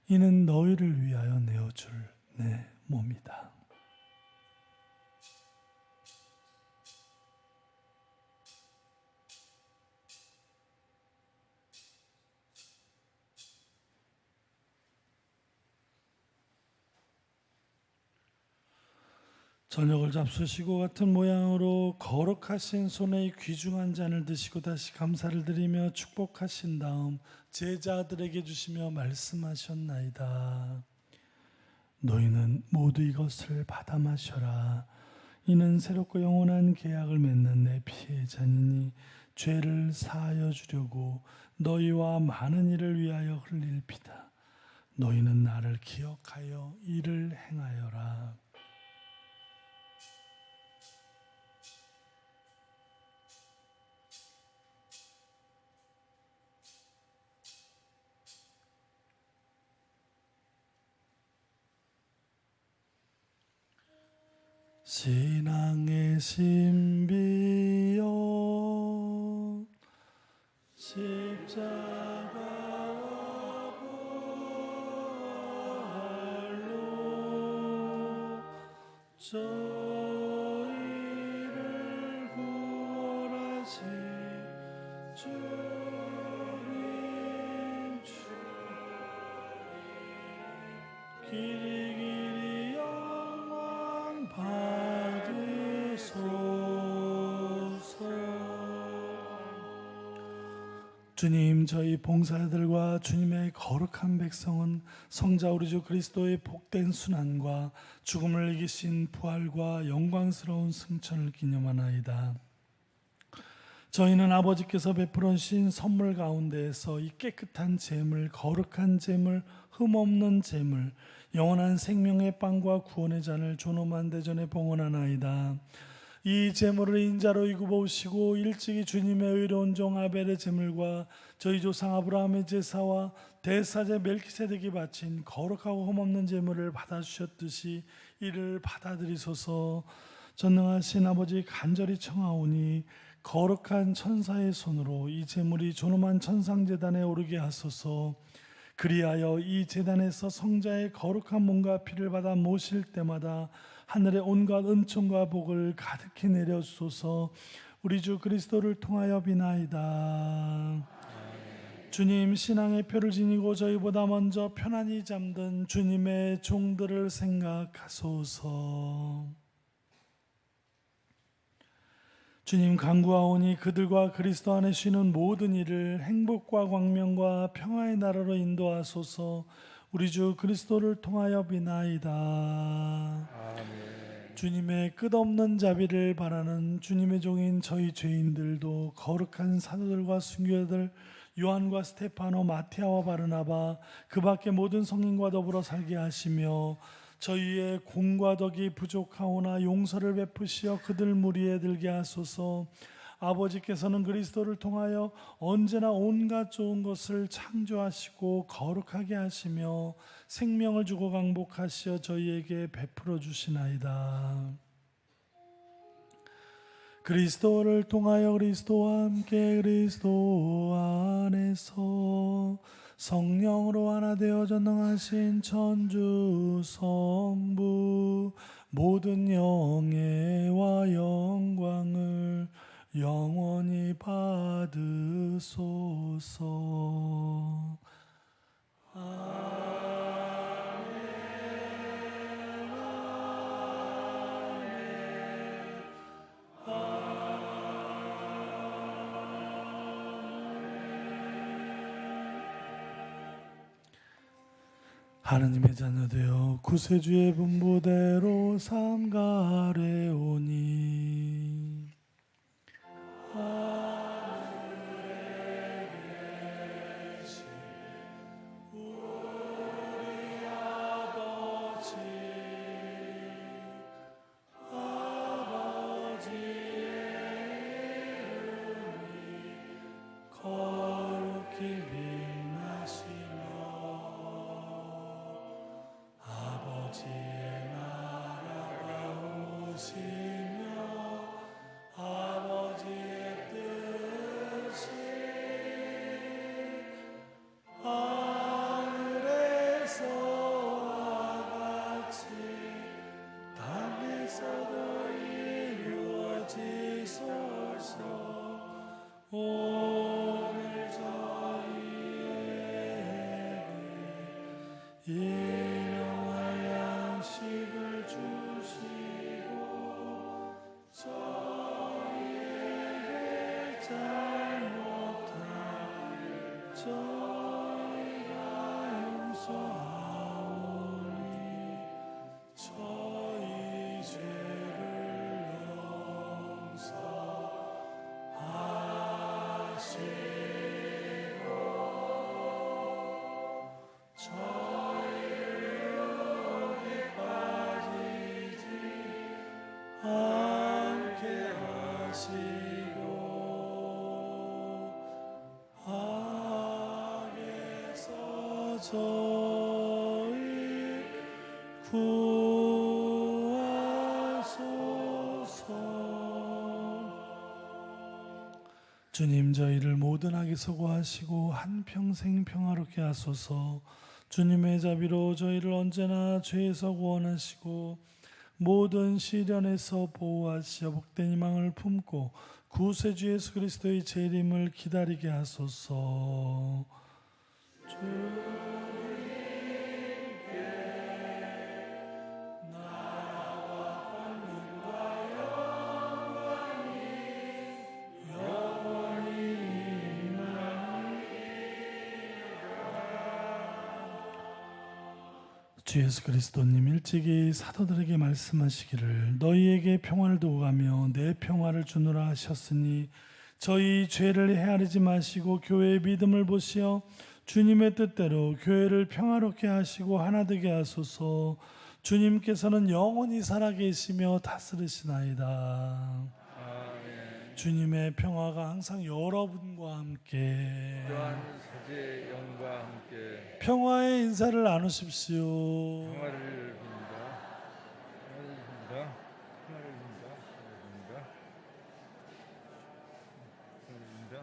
이는 너희를 위하여 내어줄 내 몸이다. 저녁을 잡수시고 같은 모양으로 거룩하신 손에 귀중한 잔을 드시고 다시 감사를 드리며 축복하신 다음 제자들에게 주시며 말씀하셨나이다. 너희는 모두 이것을 받아 마셔라. 이는 새롭고 영원한 계약을 맺는 내 피의 잔이니 죄를 사하여 주려고 너희와 많은 이를 위하여 흘릴 피다. 너희는 나를 기억하여 이를 행하여라. 신앙의 신비여 십자가와 부활로 저희를 구원하신 주님 길이 영광 받으소서. 주님, 저희 봉사자들과 주님의 거룩한 백성은 성자 우리 주 그리스도의 복된 순환과 죽음을 이기신 부활과 영광스러운 승천을 기념하나이다. 저희는 아버지께서 베풀어 주신 선물 가운데에서 이 깨끗한 제물, 거룩한 제물, 흠없는 제물, 영원한 생명의 빵과 구원의 잔을 존엄한 대전에 봉헌하나이다. 이 제물을 인자로 이굽어오시고 일찍이 주님의 의로운 종 아벨의 제물과 저희 조상 아브라함의 제사와 대사제 멜키세덱이 바친 거룩하고 흠없는 제물을 받아주셨듯이 이를 받아들이소서. 전능하신 아버지 간절히 청하오니 거룩한 천사의 손으로 이 제물이 존엄한 천상제단에 오르게 하소서. 그리하여 이 제단에서 성자의 거룩한 몸과 피를 받아 모실 때마다 하늘의 온갖 은총과 복을 가득히 내려주소서. 우리 주 그리스도를 통하여 비나이다. 주님, 신앙의 표를 지니고 저희보다 먼저 편안히 잠든 주님의 종들을 생각하소서. 주님, 간구하오니 그들과 그리스도 안에 쉬는 모든 일을 행복과 광명과 평화의 나라로 인도하소서. 우리 주 그리스도를 통하여 비나이다. 아멘. 주님의 끝없는 자비를 바라는 주님의 종인 저희 죄인들도 거룩한 사도들과 순교자들 요한과 스테파노, 마티아와 바르나바 그 밖의 모든 성인과 더불어 살게 하시며 저희의 공과 덕이 부족하오나 용서를 베푸시어 그들 무리에 들게 하소서. 아버지께서는 그리스도를 통하여 언제나 온갖 좋은 것을 창조하시고 거룩하게 하시며 생명을 주고 강복하시어 저희에게 베풀어 주시나이다. 그리스도를 통하여 그리스도와 함께 그리스도 안에서 성령으로 하나 되어 전능하신 천주 성부 모든 영예와 영광을 영원히 받으소서. 하느님의 자녀되어 구세주의 분부대로 삼가래오니 하늘에 계신 우리 아버지의 이름이 거룩히 빛나시며 아버지의 나라가 오시며 아버지의 뜻이 하늘에서와 같이 땅에서도 이루어지소서. 오늘 저희 잘못한 저희가 용서하오니 저희 죄를 용서하시고 저희를 어디 빠지지 않게 하시고 악에서 저희 구하소서. 주님, 저희를 모든 악에서 구하시고 한평생 평화롭게 하소서. 주님의 자비로 저희를 언제나 죄에서 구원하시고 모든 시련에서 보호하시어 복된 희망을 품고 구세주 예수 그리스도의 재림을 기다리게 하소서. 주 예수 그리스도님 일찍이 사도들에게 말씀하시기를 너희에게 평화를 두고 가며 내 평화를 주노라 하셨으니 저희 죄를 헤아리지 마시고 교회의 믿음을 보시어 주님의 뜻대로 교회를 평화롭게 하시고 하나 되게 하소서. 주님께서는 영원히 살아계시며 다스리시나이다. 아멘. 주님의 평화가 항상 여러분과 함께 또한 서재 영과 함께 평화의 인사를 나누십시오. 평화를 빕니다. 평화를 빕니다. 평화를 빕니다. 평화를 빕니다.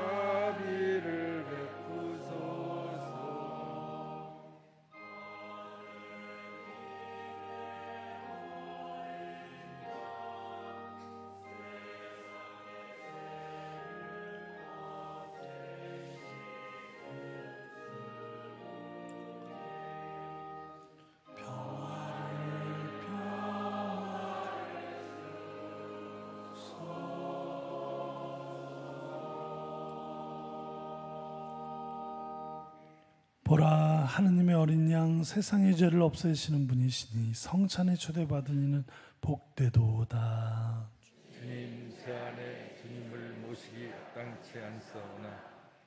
자비를 베푸소서. 보라, 하느님의 어린 양 세상의 죄를 없애시는 분이시니 성찬에 초대받은 이는 복되도다. 주님, 제 안에 주님을 모시기 땅치 않사오나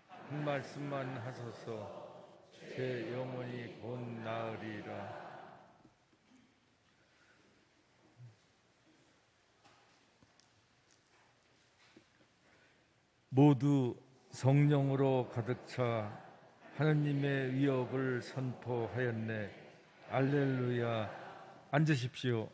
한 말씀만 하소서. 제 영혼이 곧 나으리라. 모두 성령으로 가득 차 하느님의 위협을 선포하였네. 알렐루야. 앉으십시오.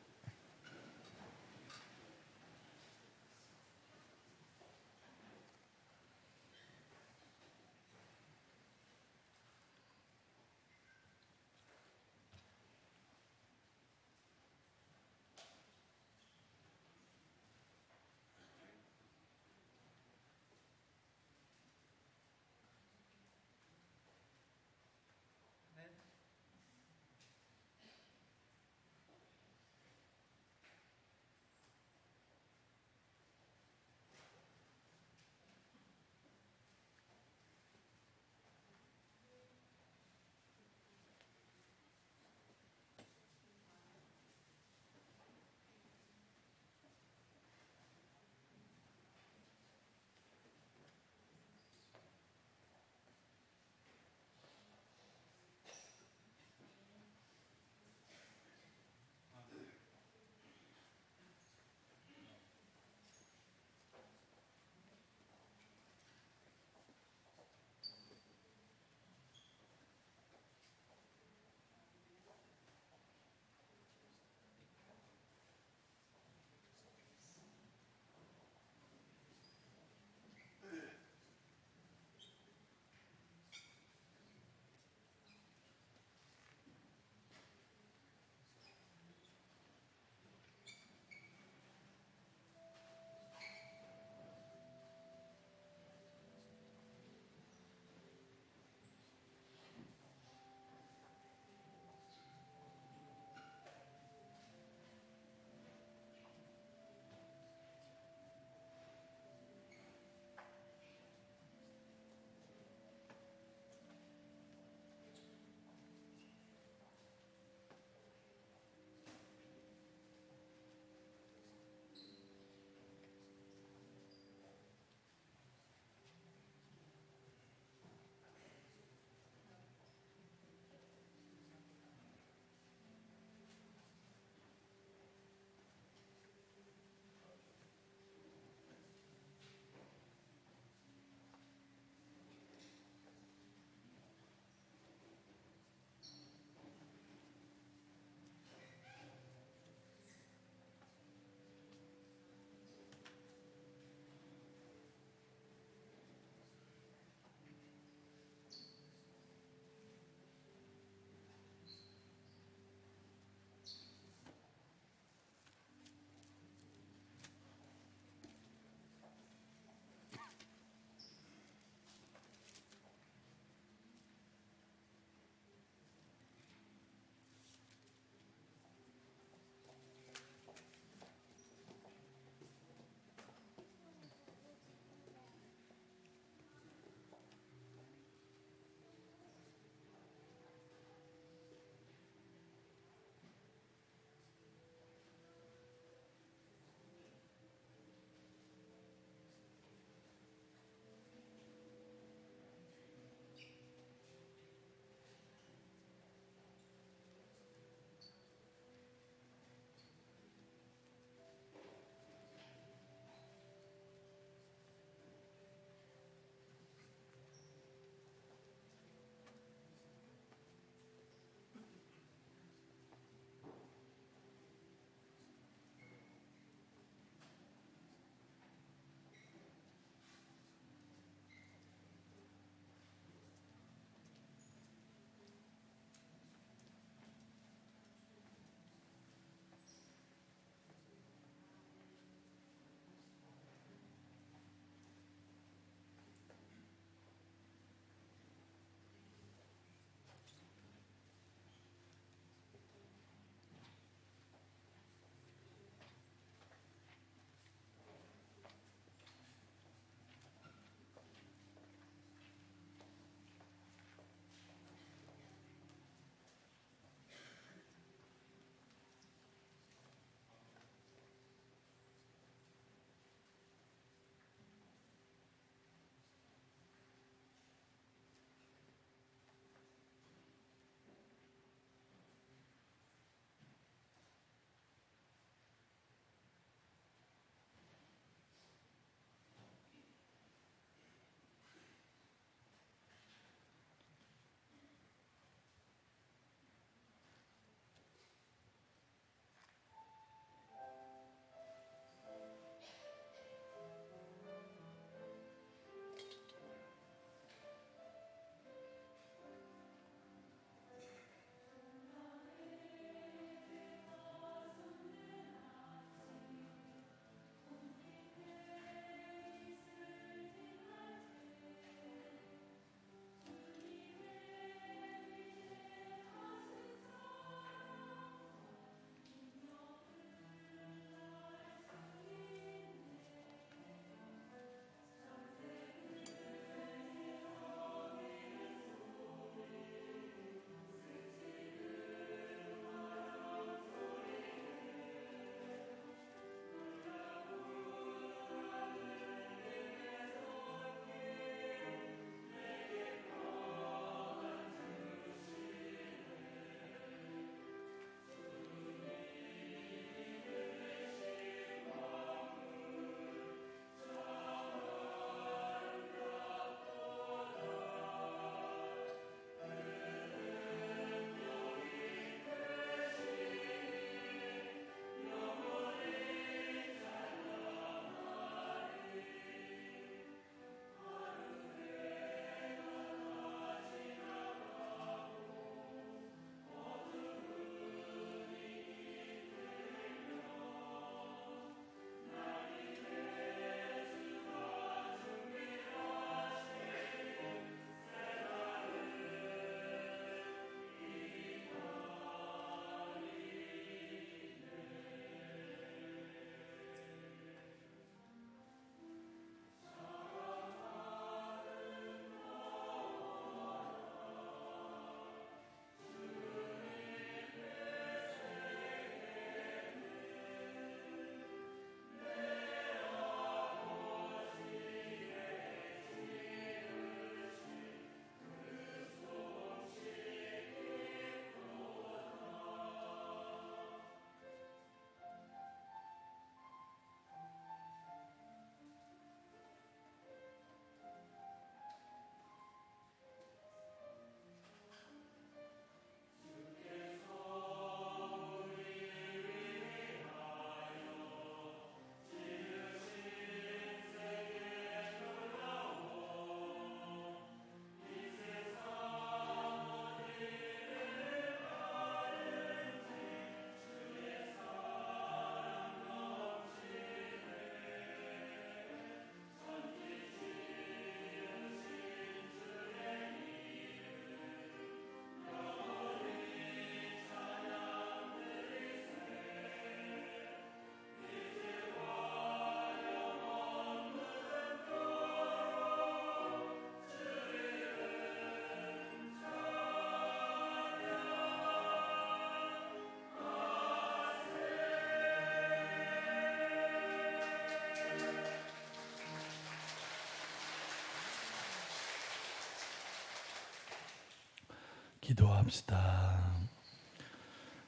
기도합시다.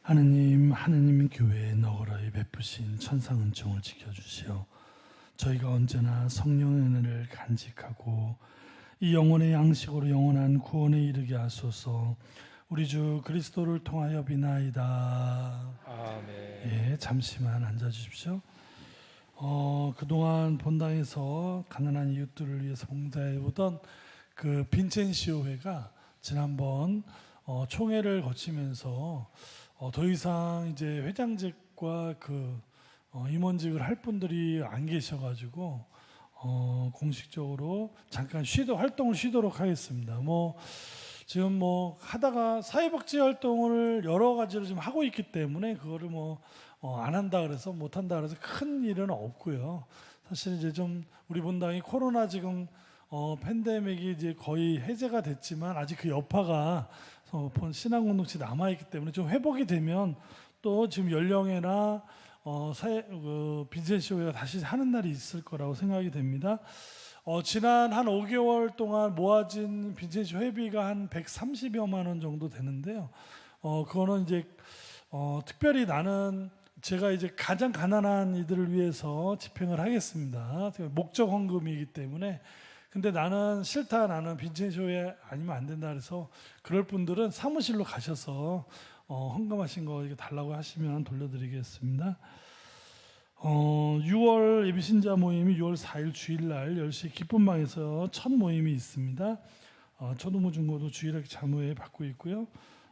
하느님 교회에 너그러이 베푸신 천상 은총을 지켜주시어 저희가 언제나 성령의 은혜를 간직하고 이 영혼의 양식으로 영원한 구원에 이르게 하소서. 우리 주 그리스도를 통하여 비나이다. 아멘. 예, 잠시만 앉아주십시오. 그동안 본당에서 가난한 이웃들을 위해서 봉사해 오던 그 빈첸시오 회가 지난번 총회를 거치면서 더 이상 이제 회장직과 그 임원직을 할 분들이 안 계셔가지고 공식적으로 잠깐 활동을 쉬도록 하겠습니다. 지금 하다가 사회복지 활동을 여러 가지로 지금 하고 있기 때문에 그거를 안 한다 그래서 못 한다 그래서 큰 일은 없고요. 사실 이제 좀 우리 본당이 코로나 지금 팬데믹이 이제 거의 해제가 됐지만 아직 그 여파가 신앙 공동체 남아 있기 때문에 좀 회복이 되면 또 지금 연령회나 빈센시오회가 다시 하는 날이 있을 거라고 생각이 됩니다. 지난 한 5개월 동안 모아진 빈센시오 회비가 한 130여만 원 정도 되는데요. 그거는 이제 특별히 제가 이제 가장 가난한 이들을 위해서 집행을 하겠습니다. 목적 헌금이기 때문에. 근데 나는 빈센시오회 아니면 안 된다 그래서 그럴 분들은 사무실로 가셔서 헌금하신 거 이렇게 달라고 하시면 돌려드리겠습니다. 6월 예비신자 모임이 6월 4일 주일날 10시 기쁨방에서 첫 모임이 있습니다. 초등부 중고도 주일학 자무회 받고 있고요.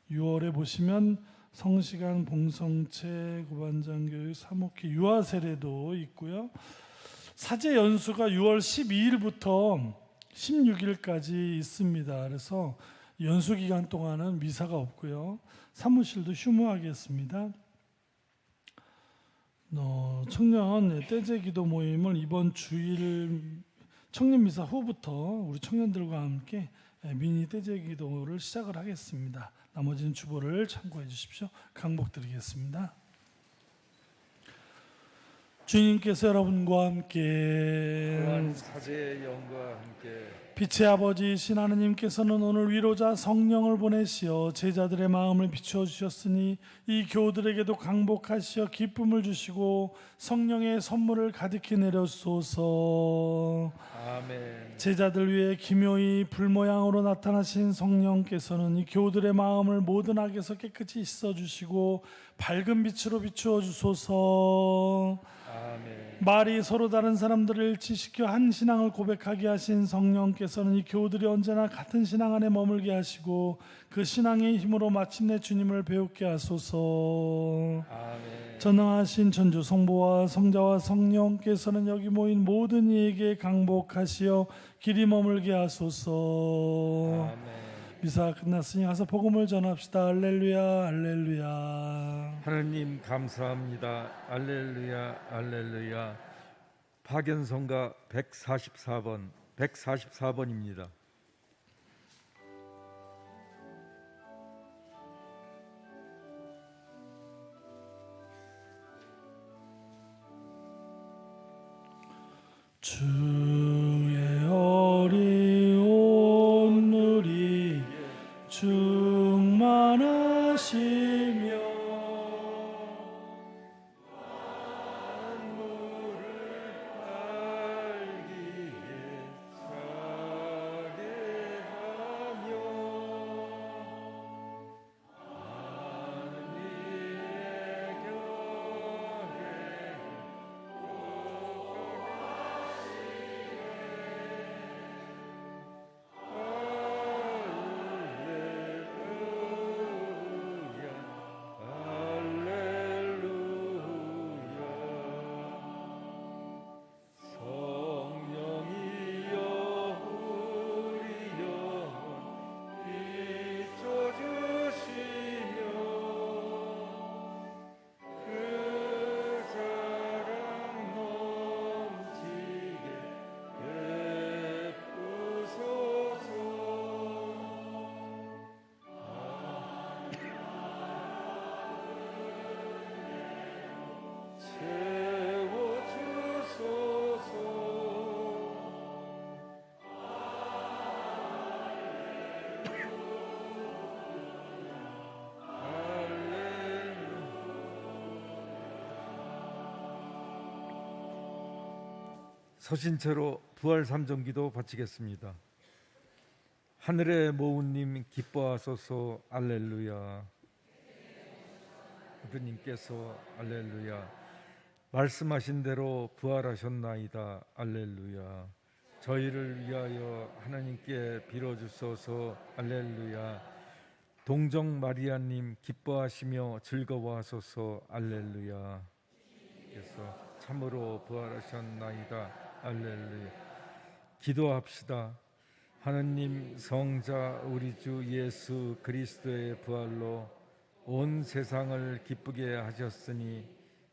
6월에 보시면 성시간 봉성체 고반장교육 사목회 유아 세례도 있고요. 사제 연수가 6월 12일부터 16일까지 있습니다. 그래서 연수 기간 동안은 미사가 없고요. 사무실도 휴무하겠습니다. 청년 떼제 기도 모임을 이번 주일 청년 미사 후부터 우리 청년들과 함께 미니 떼제 기도를 시작을 하겠습니다. 나머지는 주보를 참고해 주십시오. 강복드리겠습니다. 주님께서 여러분과 함께 또한 사제의 영과 함께 빛의 아버지이신 하느님께서는 오늘 위로자 성령을 보내시어 제자들의 마음을 비추어 주셨으니 이 교우들에게도 강복하시어 기쁨을 주시고 성령의 선물을 가득히 내려주소서. 아멘. 제자들 위해 기묘히 불모양으로 나타나신 성령께서는 이 교우들의 마음을 모든 악에서 깨끗이 씻어주시고 밝은 빛으로 비추어 주소서. 아멘. 말이 서로 다른 사람들을 일치시켜 한 신앙을 고백하게 하신 성령께서는 이 교우들이 언제나 같은 신앙 안에 머물게 하시고 그 신앙의 힘으로 마침내 주님을 배우게 하소서. 아멘. 전능하신 천주 성부와 성자와 성령께서는 여기 모인 모든 이에게 강복하시어 길이 머물게 하소서. 아멘. 미사 끝났으니 가서 복음을 전합시다. 할렐루야 할렐루야. 하느님 감사합니다. 알렐루야 알렐루야. 박연성가 144번입니다. 주의 어리온 누리 충만하시며 서신 채로 부활 삼정기도 바치겠습니다. 하늘의 모우님 기뻐하소서. 알렐루야. 그분님께서 알렐루야. 말씀하신 대로 부활하셨나이다. 알렐루야. 저희를 위하여 하나님께 빌어주소서. 알렐루야. 동정 마리아님 기뻐하시며 즐거워하소서. 알렐루야. 그래서 참으로 부활하셨나이다. 알렐루야. 기도합시다. 하느님 성자 우리 주 예수 그리스도의 부활로 온 세상을 기쁘게 하셨으니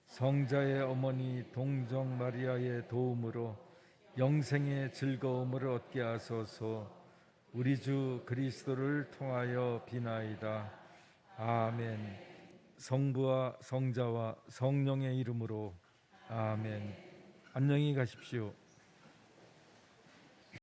성자의 어머니 동정 마리아의 도움으로 영생의 즐거움을 얻게 하소서. 우리 주 그리스도를 통하여 비나이다. 아멘. 성부와 성자와 성령의 이름으로 아멘. 안녕히 가십시오.